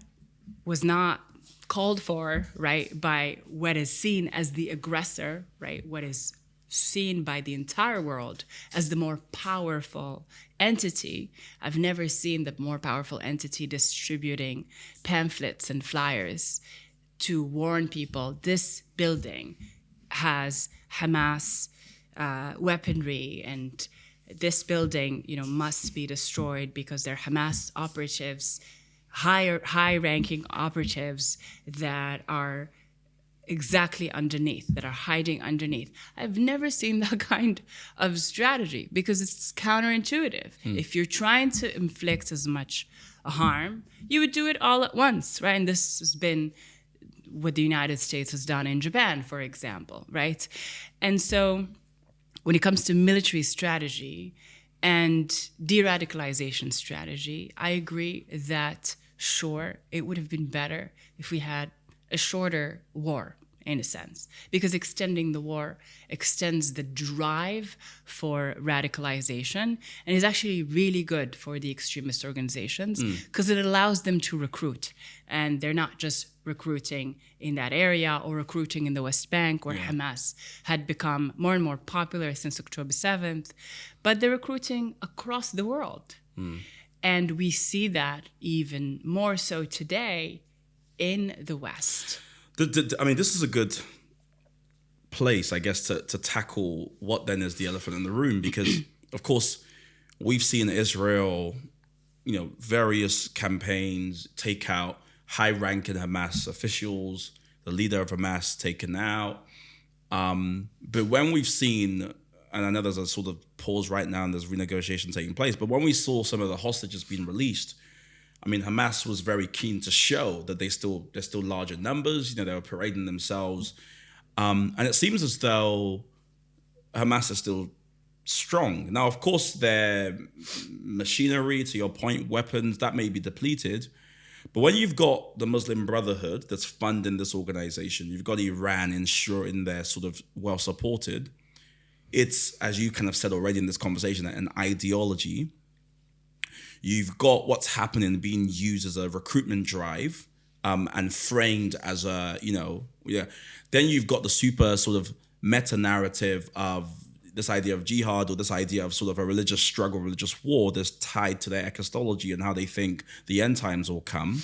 was not called for, right, by what is seen as the aggressor, right, what is seen by the entire world as the more powerful entity. I've never seen the more powerful entity distributing pamphlets and flyers to warn people this building has Hamas weaponry, and this building, must be destroyed because they're Hamas operatives, high-ranking operatives that are exactly underneath, that are hiding underneath. I've never seen that kind of strategy because it's counterintuitive. If you're trying to inflict as much harm, you would do it all at once, right? And this has been what the United States has done in Japan, for example, right? And so when it comes to military strategy and de-radicalization strategy, I agree that, sure, it would have been better if we had a shorter war in a sense, because extending the war extends the drive for radicalization and is actually really good for the extremist organizations because it allows them to recruit. And they're not just recruiting in that area or recruiting in the West Bank, where Hamas had become more and more popular since October 7th, but they're recruiting across the world. And we see that even more so today in the West. I mean, this is a good place, I guess, to tackle what then is the elephant in the room, because, of course, we've seen Israel, various campaigns take out high-ranking Hamas officials, the leader of Hamas taken out. But when we've seen, and I know there's a sort of pause right now and there's renegotiation taking place, but when we saw some of the hostages being released, I mean, Hamas was very keen to show that they're still larger numbers. They were parading themselves. And it seems as though Hamas is still strong. Now, of course, their machinery, to your point, weapons, that may be depleted. But when you've got the Muslim Brotherhood that's funding this organization, you've got Iran ensuring they're sort of well supported. It's, as you kind of said already in this conversation, an ideology. You've got what's happening being used as a recruitment drive and framed as Then you've got the super sort of meta narrative of this idea of jihad, or this idea of sort of a religious struggle, religious war that's tied to their eschatology and how they think the end times will come.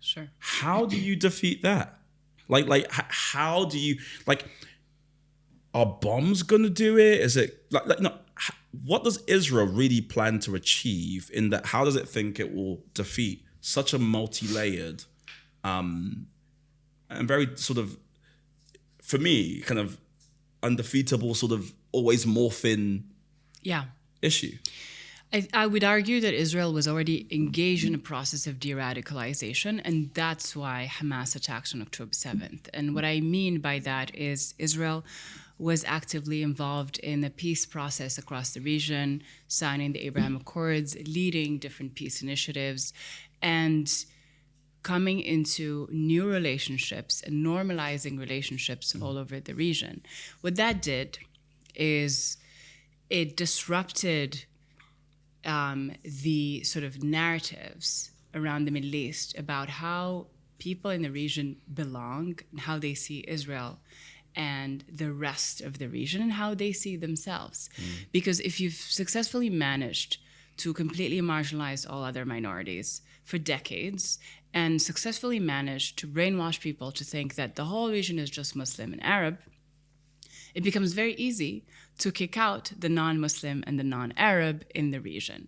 Sure. How do you defeat that? How do you, are bombs going to do it? Is it what does Israel really plan to achieve in that? How does it think it will defeat such a multi-layered and very sort of, for me, kind of undefeatable, sort of always morphing issue? I would argue that Israel was already engaged in a process of de-radicalization, and that's why Hamas attacked on October 7th. And what I mean by that is Israel was actively involved in the peace process across the region, signing the Abraham Accords, leading different peace initiatives, and coming into new relationships and normalizing relationships all over the region. What that did is it disrupted the sort of narratives around the Middle East about how people in the region belong and how they see Israel and the rest of the region and how they see themselves. Because if you've successfully managed to completely marginalize all other minorities for decades and successfully managed to brainwash people to think that the whole region is just Muslim and Arab, it becomes very easy to kick out the non-Muslim and the non-Arab in the region.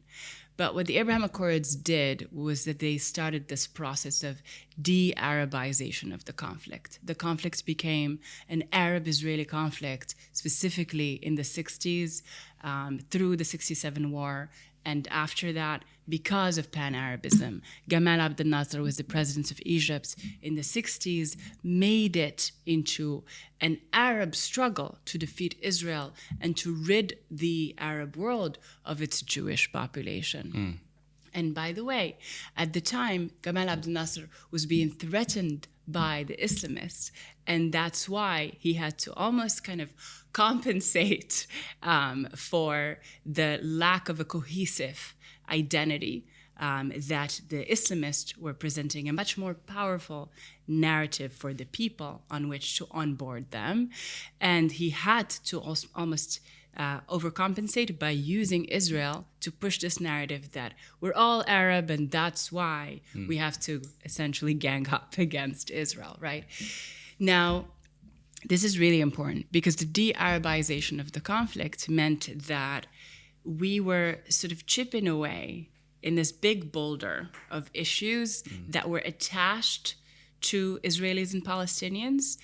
But what the Abraham Accords did was that they started this process of de-Arabization of the conflict. The conflict became an Arab-Israeli conflict, specifically in the 60s, through the 67 war. And after that, because of Pan-Arabism, Gamal Abdel Nasser was the president of Egypt in the 60s, made it into an Arab struggle to defeat Israel and to rid the Arab world of its Jewish population. And by the way, at the time, Gamal Abdel Nasser was being threatened by the Islamists, and that's why he had to almost kind of compensate for the lack of a cohesive identity that the Islamists were presenting a much more powerful narrative for the people on which to onboard them. And he had to almost overcompensate by using Israel to push this narrative that we're all Arab and that's why we have to essentially gang up against Israel, right? Now, this is really important because the de-Arabization of the conflict meant that we were sort of chipping away in this big boulder of issues that were attached to Israelis and Palestinians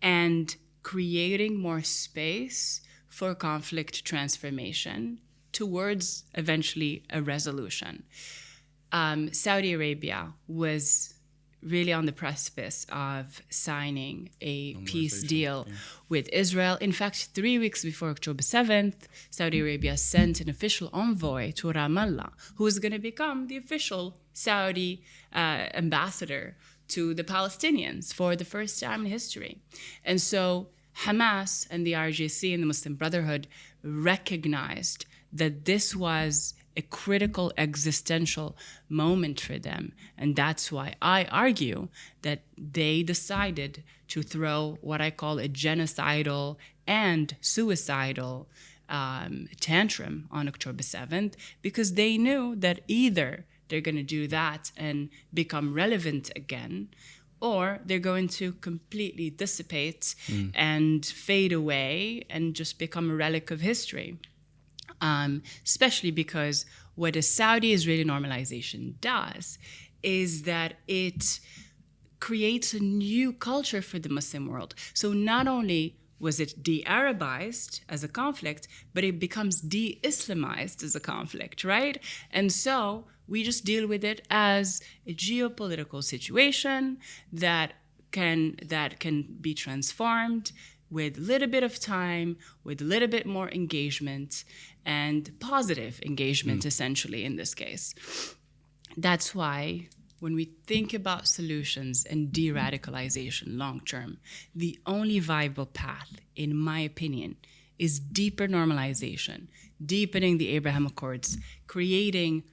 and creating more space for conflict transformation towards eventually a resolution. Saudi Arabia was really on the precipice of signing a peace deal with Israel. In fact, 3 weeks before October 7th, Saudi Arabia sent an official envoy to Ramallah, who was going to become the official Saudi ambassador to the Palestinians for the first time in history. And so Hamas and the RGC and the Muslim Brotherhood recognized that this was a critical existential moment for them. And that's why I argue that they decided to throw what I call a genocidal and suicidal tantrum on October 7th, because they knew that either they're going to do that and become relevant again, or they're going to completely dissipate and fade away and just become a relic of history. Especially because what a Saudi-Israeli normalization does is that it creates a new culture for the Muslim world. So not only was it de-Arabized as a conflict, but it becomes de-Islamized as a conflict, right? And so we just deal with it as a geopolitical situation that can be transformed with a little bit of time, with a little bit more engagement, and positive engagement, essentially, in this case. That's why when we think about solutions and de-radicalization long-term, the only viable path, in my opinion, is deeper normalization, deepening the Abraham Accords, creating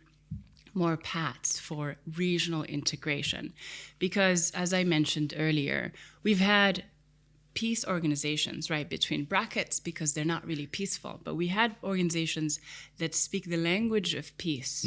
more paths for regional integration. Because, as I mentioned earlier, we've had peace organizations, right, between brackets, because they're not really peaceful, but we had organizations that speak the language of peace,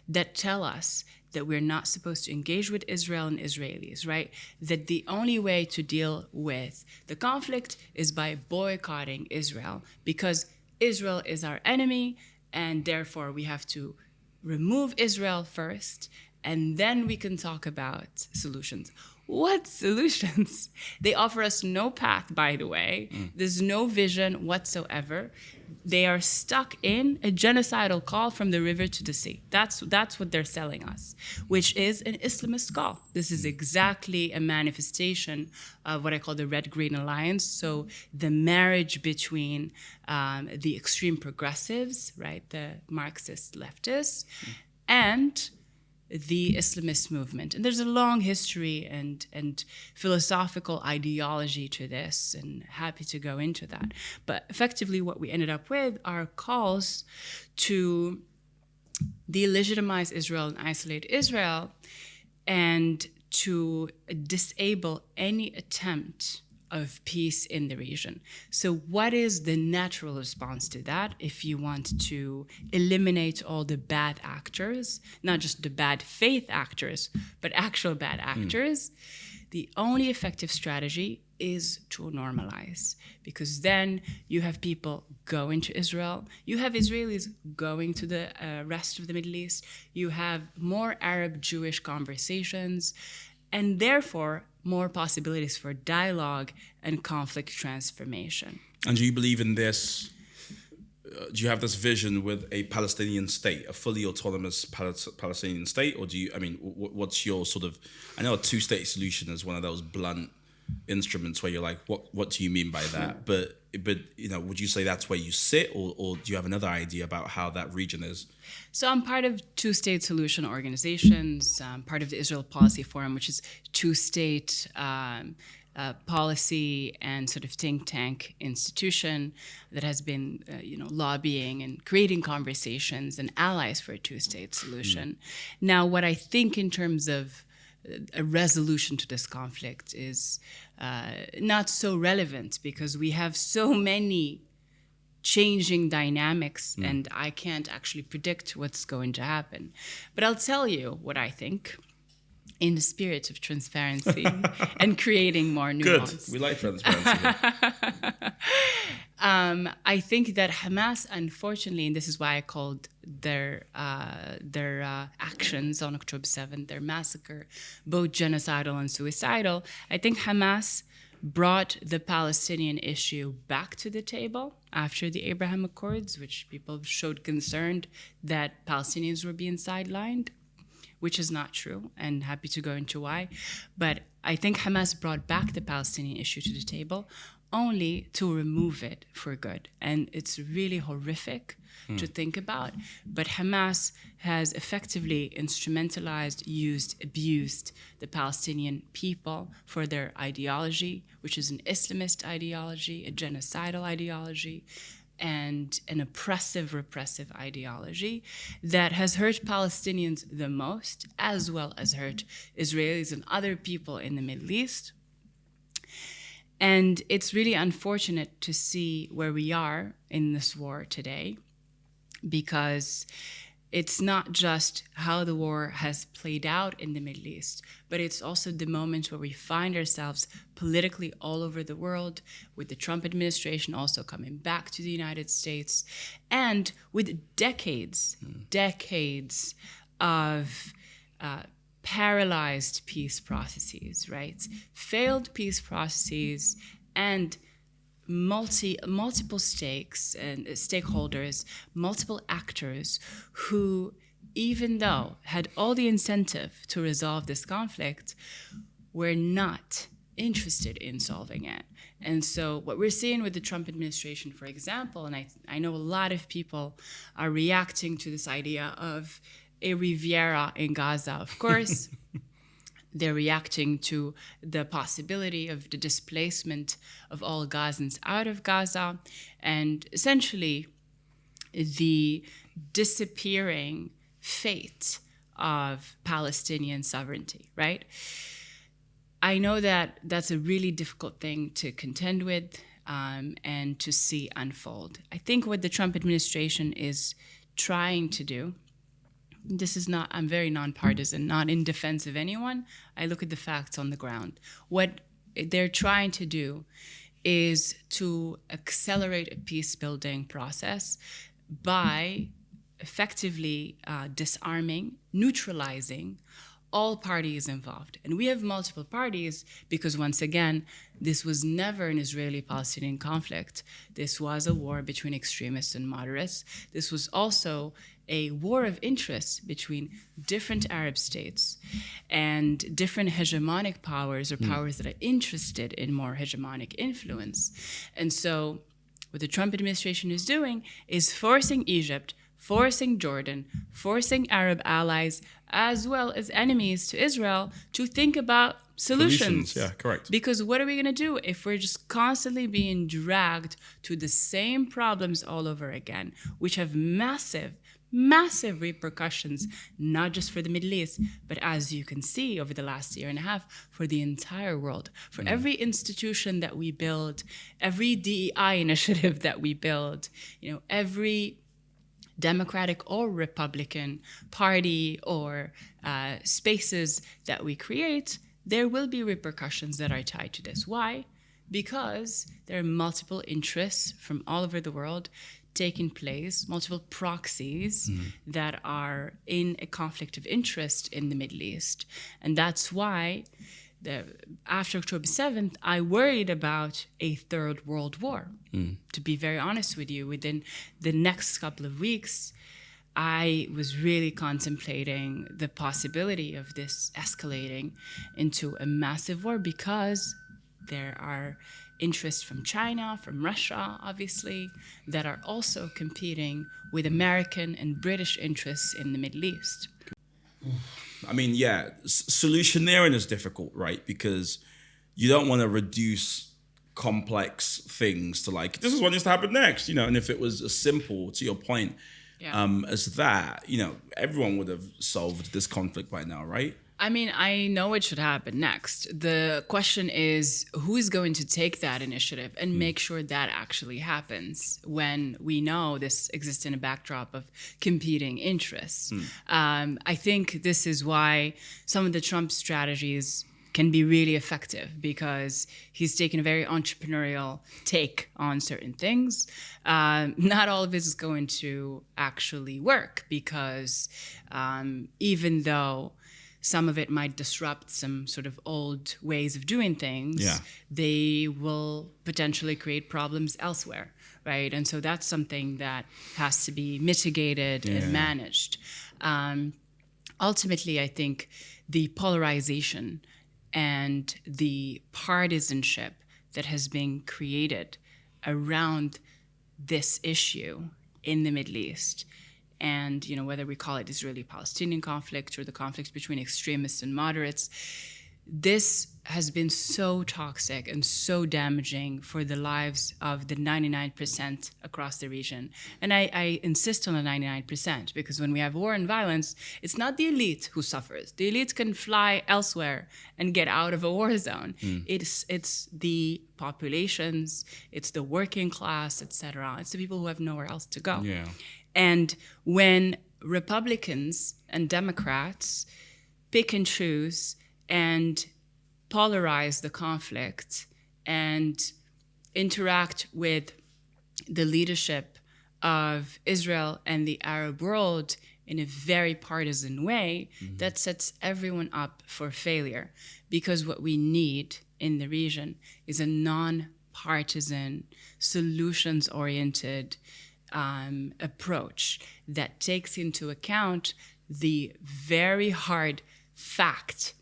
that tell us that we're not supposed to engage with Israel and Israelis, right? That the only way to deal with the conflict is by boycotting Israel, because Israel is our enemy, and therefore we have to remove Israel first, and then we can talk about solutions. What solutions? They offer us no path, by the way. There's no vision whatsoever. They are stuck in a genocidal call from the river to the sea. That's what they're selling us, which is an Islamist call. This is exactly a manifestation of what I call the Red-Green Alliance. So the marriage between the extreme progressives, right, the Marxist leftists, and the Islamist movement. And there's a long history and philosophical ideology to this, and happy to go into that. But effectively what we ended up with are calls to delegitimize Israel and isolate Israel, and to disable any attempt of peace in the region. So what is the natural response to that if you want to eliminate all the bad actors, not just the bad faith actors, but actual bad actors? The only effective strategy is to normalize, because then you have people going to Israel, you have Israelis going to the rest of the Middle East, you have more Arab-Jewish conversations, and therefore more possibilities for dialogue and conflict transformation. And do you believe in this? Do you have this vision with a Palestinian state, a fully autonomous Palestinian state? Or do you, I mean, what's your sort of, I know a two-state solution is one of those blunt instruments where you're like, what do you mean by that? But you know, would you say that's where you sit, or do you have another idea about how that region is? So I'm part of two-state solution organizations, part of the Israel Policy Forum, which is two-state policy and sort of think tank institution that has been, lobbying and creating conversations and allies for a two-state solution. Now, what I think in terms of a resolution to this conflict is not so relevant, because we have so many changing dynamics and I can't actually predict what's going to happen. But I'll tell you what I think in the spirit of transparency and creating more nuance. Good. We like transparency. I think that Hamas, unfortunately, and this is why I called their actions on October 7th, their massacre, both genocidal and suicidal, I think Hamas brought the Palestinian issue back to the table after the Abraham Accords, which people showed concern that Palestinians were being sidelined, which is not true, and happy to go into why. But I think Hamas brought back the Palestinian issue to the table only to remove it for good. And it's really horrific to think about. But Hamas has effectively instrumentalized, used, abused the Palestinian people for their ideology, which is an Islamist ideology, a genocidal ideology, and an oppressive, repressive ideology that has hurt Palestinians the most, as well as hurt Israelis and other people in the Middle East. And it's really unfortunate to see where we are in this war today, because it's not just how the war has played out in the Middle East, but it's also the moment where we find ourselves politically all over the world, with the Trump administration also coming back to the United States, and with decades of paralyzed peace processes, right? Failed peace processes and multiple stakes and stakeholders, multiple actors who, even though had all the incentive to resolve this conflict, were not interested in solving it. And so what we're seeing with the Trump administration, for example, and I know a lot of people are reacting to this idea of a Riviera in Gaza, of course. They're reacting to the possibility of the displacement of all Gazans out of Gaza, and essentially the disappearing fate of Palestinian sovereignty, right? I know that that's a really difficult thing to contend with and to see unfold. I think what the Trump administration is trying to do, this is not, I'm very nonpartisan, not in defense of anyone. I look at the facts on the ground. What they're trying to do is to accelerate a peace-building process by effectively disarming, neutralizing all parties involved. And we have multiple parties because, once again, this was never an Israeli-Palestinian conflict. This was a war between extremists and moderates. This was also a war of interest between different Arab states and different hegemonic powers, or powers that are interested in more hegemonic influence. And so what the Trump administration is doing is forcing Egypt, forcing Jordan, forcing Arab allies, as well as enemies to Israel, to think about solutions. Yeah, correct. Because what are we going to do if we're just constantly being dragged to the same problems all over again, which have massive repercussions, not just for the Middle East, but as you can see over the last year and a half, for the entire world. For every institution that we build, every DEI initiative that we build, every Democratic or Republican party or spaces that we create, there will be repercussions that are tied to this. Why? Because there are multiple interests from all over the world taking place, multiple proxies that are in a conflict of interest in the Middle East. And that's why after October 7th, I worried about a third world war. To be very honest with you, within the next couple of weeks, I was really contemplating the possibility of this escalating into a massive war, because there are interests from China, from Russia, obviously, that are also competing with American and British interests in the Middle East. I mean, yeah, solutioneering is difficult, right? Because you don't want to reduce complex things to like, this is what needs to happen next, and if it was as simple, to your point, as that, everyone would have solved this conflict by now, right? I mean, I know what should happen next. The question is, who is going to take that initiative and make sure that actually happens when we know this exists in a backdrop of competing interests? I think this is why some of the Trump strategies can be really effective, because he's taken a very entrepreneurial take on certain things. Not all of it is going to actually work, because even though some of it might disrupt some sort of old ways of doing things, they will potentially create problems elsewhere, right? And so that's something that has to be mitigated and managed. Ultimately, I think the polarization and the partisanship that has been created around this issue in the Middle East. And, whether we call it Israeli-Palestinian conflict or the conflict between extremists and moderates, this has been so toxic and so damaging for the lives of the 99% across the region. And I insist on the 99%, because when we have war and violence, it's not the elite who suffers. The elite can fly elsewhere and get out of a war zone. It's the populations, it's the working class, etc. It's the people who have nowhere else to go. Yeah. And when Republicans and Democrats pick and choose and polarize the conflict and interact with the leadership of Israel and the Arab world in a very partisan way, that sets everyone up for failure. Because what we need in the region is a non-partisan, solutions-oriented approach that takes into account the very hard fact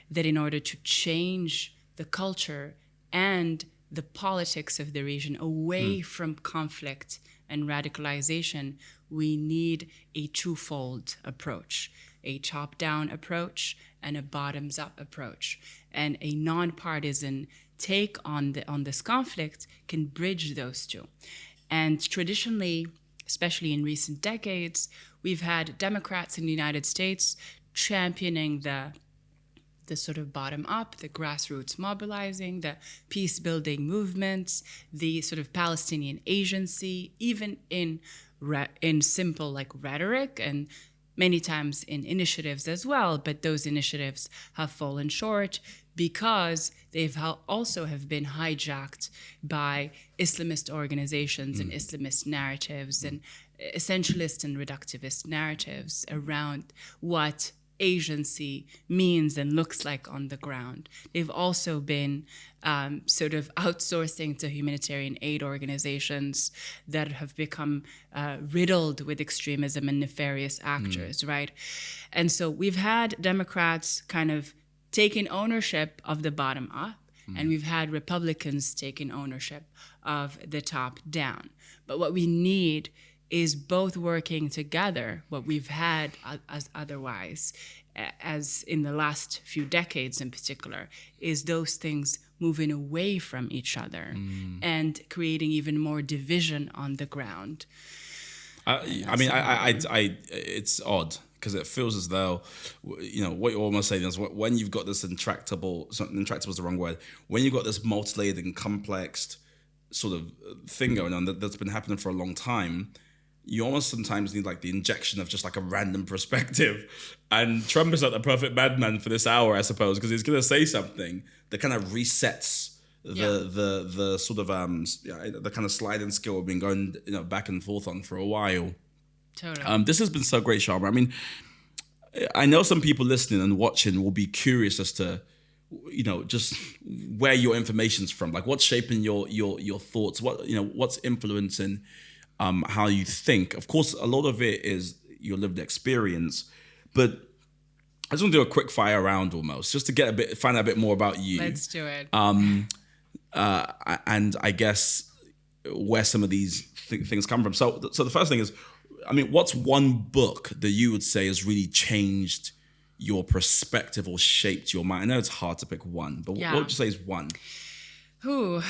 that in order to change the culture and the politics of the region away from conflict and radicalization, we need a twofold approach, a top-down approach and a bottoms-up approach. And a non-partisan take on this conflict can bridge those two. And traditionally, especially in recent decades, we've had Democrats in the United States championing the sort of bottom-up, the grassroots mobilizing, the peace-building movements, the sort of Palestinian agency, even in simple like rhetoric and many times in initiatives as well. But those initiatives have fallen short because they've also have been hijacked by Islamist organizations and Islamist narratives and essentialist and reductivist narratives around what agency means and looks like on the ground. They've also been sort of outsourcing to humanitarian aid organizations that have become riddled with extremism and nefarious actors, right? And so we've had Democrats kind of taking ownership of the bottom up, and we've had Republicans taking ownership of the top down. But what we need is both working together, what we've had as otherwise, as in the last few decades in particular, is those things moving away from each other and creating even more division on the ground. It's odd because it feels as though, what you're almost saying is when you've got this intractable is the wrong word, when you've got this multi-layered and complex sort of thing going on that's been happening for a long time, you almost sometimes need like the injection of just like a random perspective. And Trump is like the perfect madman for this hour, I suppose, because he's going to say something that kind of resets the sort of the kind of sliding scale we've been going back and forth on for a while. Totally. This has been so great, Chama. I mean, I know some people listening and watching will be curious as to just where your information's from, like what's shaping your thoughts, what's influencing how you think. Of course, a lot of it is your lived experience, but I just want to do a quick fire round almost, just to find out a bit more about you. Let's do it. And I guess where some of these things come from. So the first thing is, what's one book that you would say has really changed your perspective or shaped your mind? I know it's hard to pick one, but what would you say is one? There's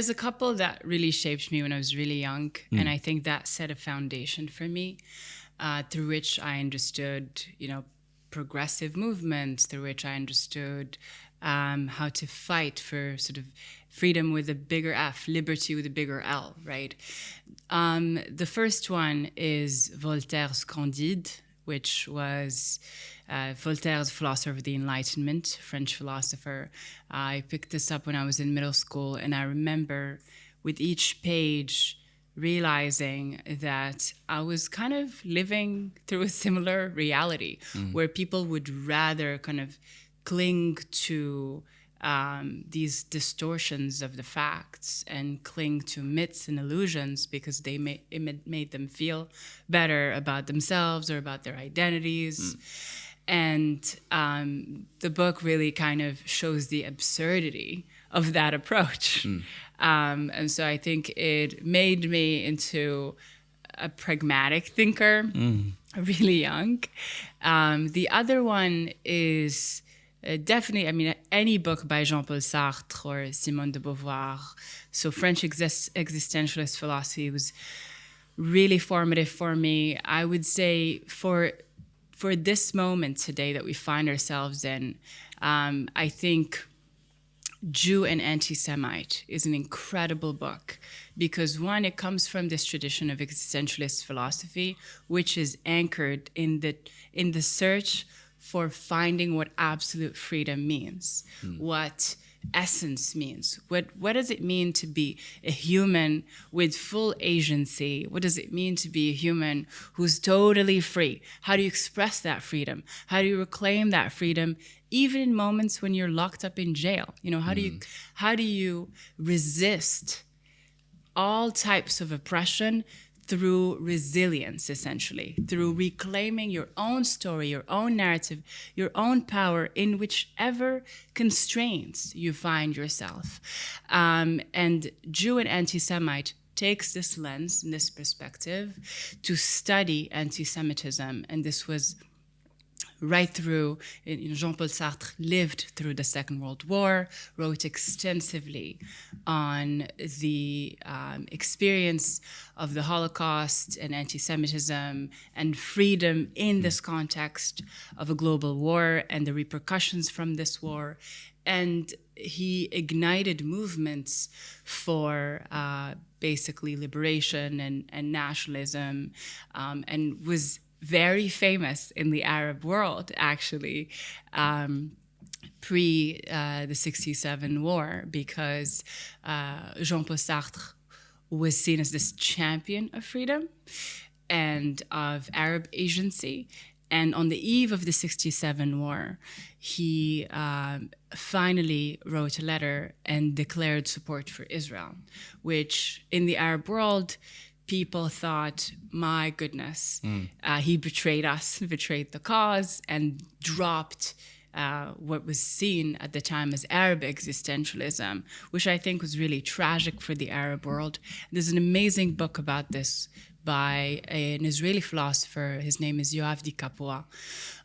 a couple that really shaped me when I was really young, and I think that set a foundation for me through which I understood, progressive movements, through which I understood how to fight for sort of freedom with a bigger F, liberty with a bigger L, right? The first one is Voltaire's Candide, which was Voltaire's philosopher of the Enlightenment, French philosopher. I picked this up when I was in middle school, and I remember with each page realizing that I was kind of living through a similar reality where people would rather kind of cling to these distortions of the facts and cling to myths and illusions because it made them feel better about themselves or about their identities. And the book really kind of shows the absurdity of that approach. And so I think it made me into a pragmatic thinker, really young. The other one is definitely, I mean, any book by Jean-Paul Sartre or Simone de Beauvoir. So French existentialist philosophy was really formative for me. I would say for this moment today that we find ourselves in, I think Jew and Anti-Semite is an incredible book because, one, it comes from this tradition of existentialist philosophy, which is anchored in the search for finding what absolute freedom means, what essence means. What does it mean to be a human with full agency? What does it mean to be a human who's totally free? How do you express that freedom? How do you reclaim that freedom even in moments when you're locked up in jail? You know, how do you resist all types of oppression through resilience, essentially, through reclaiming your own story, your own narrative, your own power in whichever constraints you find yourself. And Jew and Anti-Semite takes this lens and this perspective to study anti-Semitism. And this was right through, Jean-Paul Sartre lived through the Second World War, wrote extensively on the experience of the Holocaust and anti-Semitism and freedom in this context of a global war and the repercussions from this war. And he ignited movements for basically liberation and nationalism, and was very famous in the Arab world, actually, pre the 67 war, because Jean-Paul Sartre was seen as this champion of freedom and of Arab agency. And on the eve of the 67 war, he finally wrote a letter and declared support for Israel, which in the Arab world, people thought, my goodness, he betrayed us, betrayed the cause, and dropped what was seen at the time as Arab existentialism, which I think was really tragic for the Arab world. There's an amazing book about this by an Israeli philosopher. His name is Yoav Di Capua,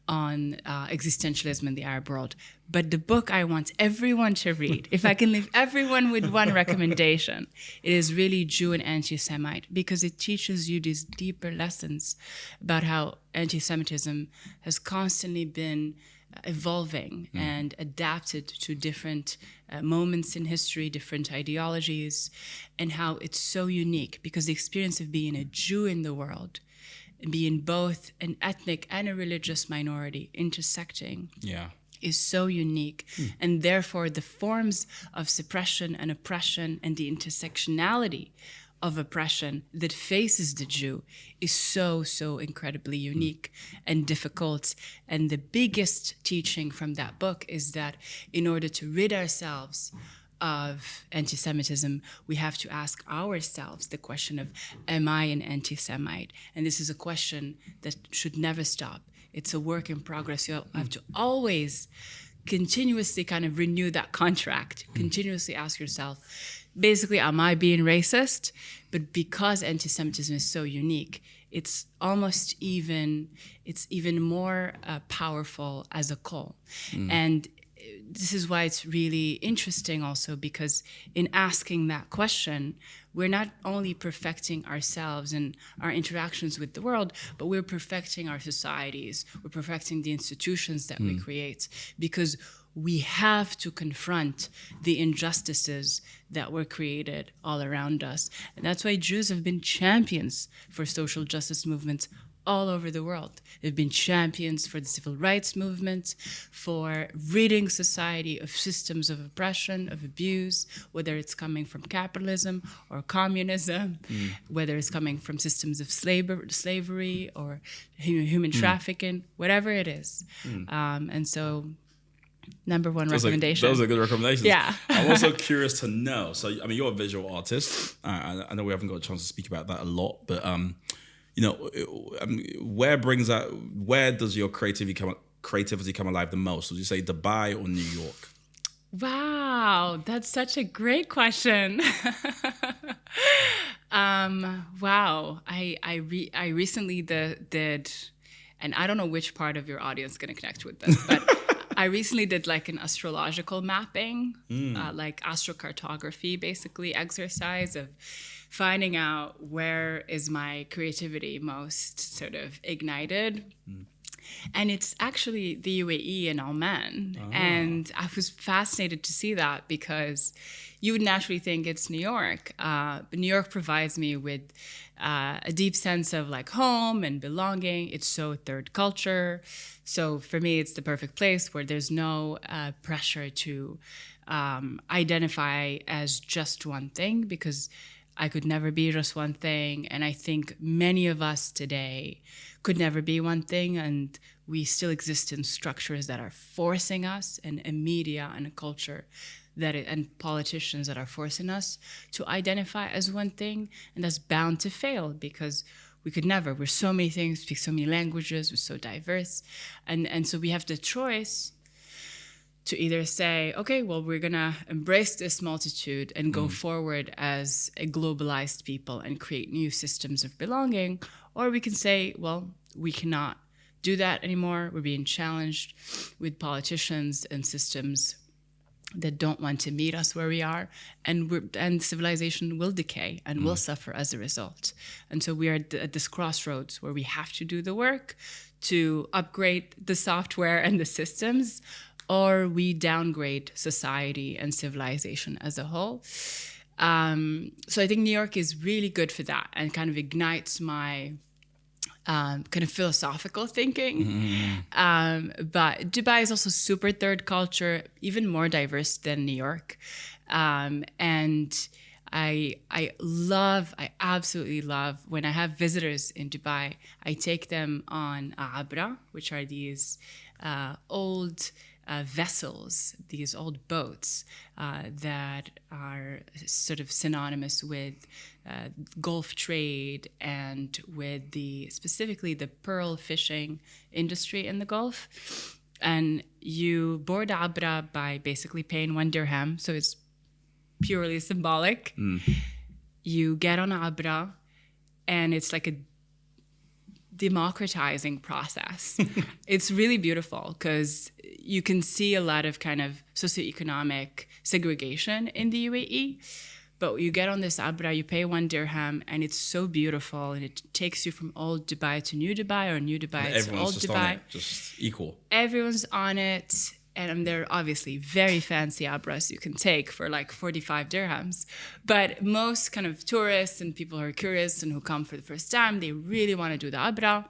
on existentialism in the Arab world. But the book I want everyone to read, if I can leave everyone with one recommendation, it is really Jew and Anti-Semite, because it teaches you these deeper lessons about how anti-Semitism has constantly been evolving and adapted to different moments in history, different ideologies, and how it's so unique, because the experience of being a Jew in the world, being both an ethnic and a religious minority intersecting, is so unique. And therefore, the forms of suppression and oppression and the intersectionality of oppression that faces the Jew is so, so incredibly unique and difficult. And the biggest teaching from that book is that in order to rid ourselves of anti-Semitism, we have to ask ourselves the question of, am I an anti-Semite? And this is a question that should never stop. It's a work in progress. You have to always continuously kind of renew that contract, continuously ask yourself, basically, am I being racist? But because anti-Semitism is so unique, it's even more powerful as a call. And this is why it's really interesting also, because in asking that question, we're not only perfecting ourselves and our interactions with the world, but we're perfecting our societies. We're perfecting the institutions that we create, because we have to confront the injustices that were created all around us. And that's why Jews have been champions for social justice movements all over the world. They've been champions for the civil rights movement, for ridding society of systems of oppression, of abuse, whether it's coming from capitalism or communism, whether it's coming from systems of slavery or human trafficking, whatever it is. And so, number one recommendation. Those are good recommendations. Yeah. I'm also curious to know. So, I mean, you're a visual artist. I know we haven't got a chance to speak about that a lot, but where does your creativity come alive the most? Would you say Dubai or New York? Wow, that's such a great question. Wow, I recently did, and I don't know which part of your audience is going to connect with this, but I recently did like an astrological mapping, like astrocartography, basically exercise of finding out where is my creativity most sort of ignited. And it's actually the UAE and Oman. And I was fascinated to see that because you would naturally think it's New York. But New York provides me with a deep sense of like home and belonging. It's so third culture. So for me, it's the perfect place where there's no pressure to identify as just one thing, because I could never be just one thing. And I think many of us today could never be one thing. And we still exist in structures that are forcing us, and a media and a culture and politicians that are forcing us to identify as one thing. And that's bound to fail because we could never. We're so many things, speak so many languages, we're so diverse. And so we have the choice to either say, okay, well, we're gonna embrace this multitude and go forward as a globalized people and create new systems of belonging, or we can say, well, we cannot do that anymore. We're being challenged with politicians and systems that don't want to meet us where we are, and civilization will decay and will suffer as a result. And so we are at this crossroads where we have to do the work to upgrade the software and the systems, or we downgrade society and civilization as a whole. So I think New York is really good for that and kind of ignites my kind of philosophical thinking. But Dubai is also super third culture, even more diverse than New York. And I absolutely love when I have visitors in Dubai, I take them on Abra, which are these old vessels, these old boats that are sort of synonymous with Gulf trade and with specifically the pearl fishing industry in the Gulf. And you board Abra by basically paying 1 dirham, so it's purely symbolic. You get on Abra, and it's like a democratizing process. It's really beautiful because you can see a lot of kind of socioeconomic segregation in the UAE. But you get on this Abra, you pay 1 dirham, and it's so beautiful, and it takes you from old Dubai to new Dubai, or new Dubai to old just Dubai. On it, just equal. Everyone's on it. And they're obviously very fancy Abras you can take for like 45 dirhams. But most kind of tourists and people who are curious and who come for the first time, they really want to do the Abra.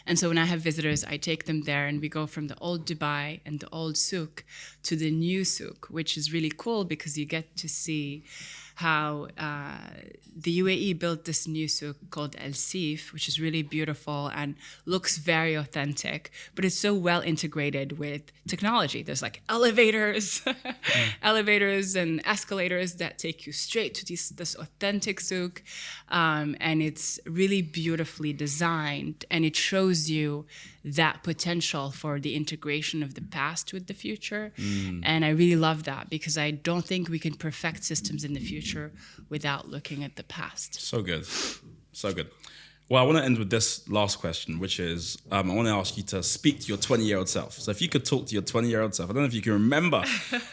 And so when I have visitors, I take them there, and we go from the old Dubai and the old souk to the new souk, which is really cool because you get to see how the UAE built this new souk called El Sif, which is really beautiful and looks very authentic, but it's so well integrated with technology. There's like elevators, elevators and escalators that take you straight to this authentic souk. And it's really beautifully designed, and it shows you that potential for the integration of the past with the future. And I really love that because I don't think we can perfect systems in the future without looking at the past. So good. So good. Well, I want to end with this last question, which is I want to ask you to speak to your 20-year-old self. So if you could talk to your 20-year-old self, I don't know if you can remember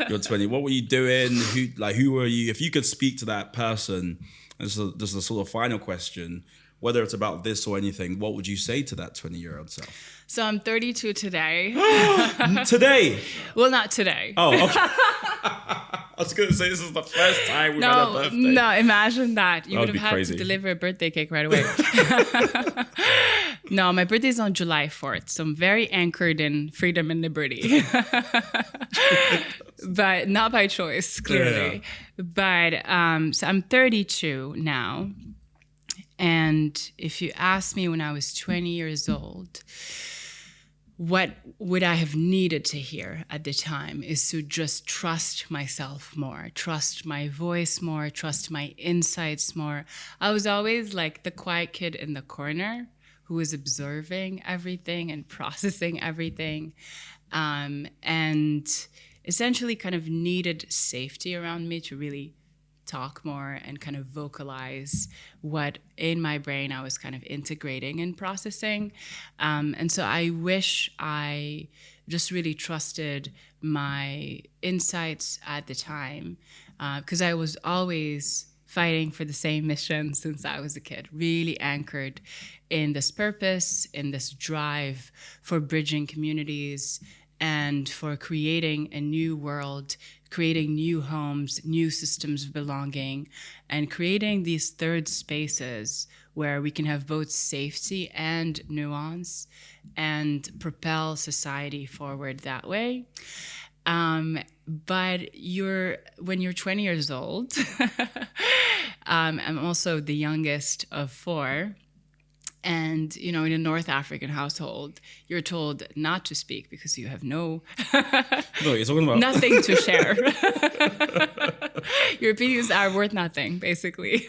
your 20, what were you doing? Who were you? If you could speak to that person, this is a sort of final question, whether it's about this or anything, what would you say to that 20-year-old self? So I'm 32 today. Today? Well, not today. Oh, okay. I was going to say this is the first time we've had a birthday. No, imagine that. You would have had crazy. to deliver a birthday cake right away. No, my birthday is on July 4th, so I'm very anchored in freedom and liberty. But not by choice, clearly. Yeah. But so I'm 32 now. And if you asked me when I was 20 years old, what would I have needed to hear at the time is to just trust myself more, trust my voice more, trust my insights more. I was always like the quiet kid in the corner who was observing everything and processing everything. And essentially kind of needed safety around me to really talk more and kind of vocalize what in my brain I was kind of integrating and processing. And so I wish I just really trusted my insights at the time, because I was always fighting for the same mission since I was a kid, really anchored in this purpose, in this drive for bridging communities and for creating a new world, creating new homes, new systems of belonging, and creating these third spaces where we can have both safety and nuance and propel society forward that way. But when you're 20 years old, I'm also the youngest of four. And, you know, in a North African household, you're told not to speak because you have No, you're talking about nothing to share. Your opinions are worth nothing, basically.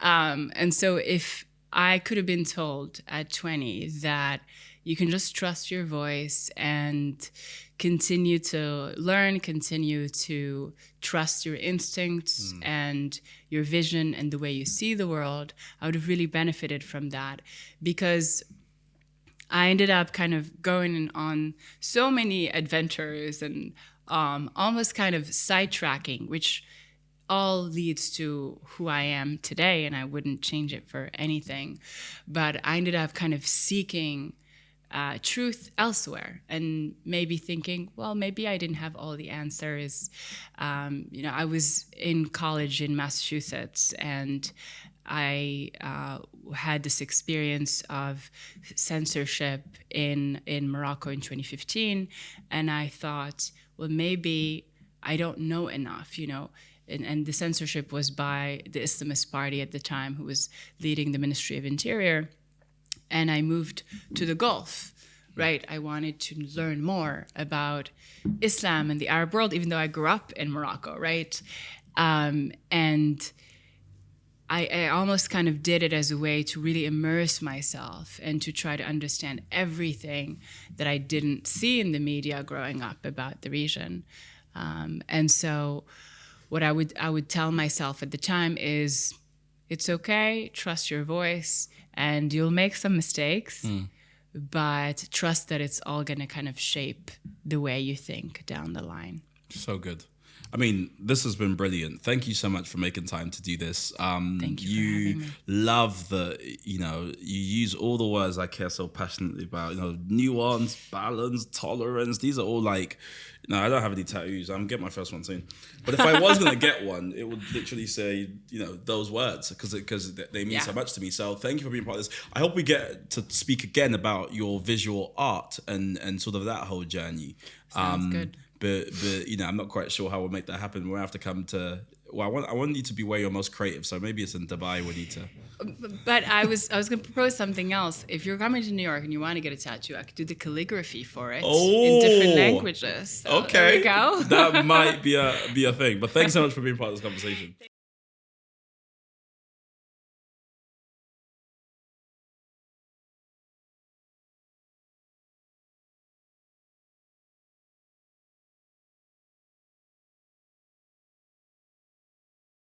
And so if I could have been told at 20 that you can just trust your voice and continue to learn, continue to trust your instincts and your vision and the way you see the world, I would have really benefited from that, because I ended up kind of going on so many adventures and almost kind of sidetracking, which all leads to who I am today, and I wouldn't change it for anything. But I ended up kind of seeking truth elsewhere, and maybe thinking, well, maybe I didn't have all the answers. You know, I was in college in Massachusetts, and I had this experience of censorship in Morocco in 2015, and I thought, well, maybe I don't know enough, you know. And the censorship was by the Islamist party at the time, who was leading the Ministry of Interior. And I moved to the Gulf, right? I wanted to learn more about Islam and the Arab world, even though I grew up in Morocco, right? And I almost kind of did it as a way to really immerse myself and to try to understand everything that I didn't see in the media growing up about the region. And so what I would tell myself at the time is, it's okay, trust your voice, and you'll make some mistakes, but trust that it's all going to kind of shape the way you think down the line. So good. I mean, this has been brilliant. Thank you so much for making time to do this. Thank you for having me. Love you use all the words I care so passionately about, nuance, balance, tolerance. These are all like, I don't have any tattoos. I'm getting my first one soon. But if I was going to get one, it would literally say, those words, because they mean so much to me. So thank you for being part of this. I hope we get to speak again about your visual art and sort of that whole journey. Sounds good. But I'm not quite sure how we'll make that happen. We'll have to come to. Well, I want you to be where you're most creative. So maybe it's in Dubai. We need to. But I was going to propose something else. If you're coming to New York and you want to get a tattoo, I could do the calligraphy for it in different languages. So okay, there we go. That might be a thing. But thanks so much for being part of this conversation.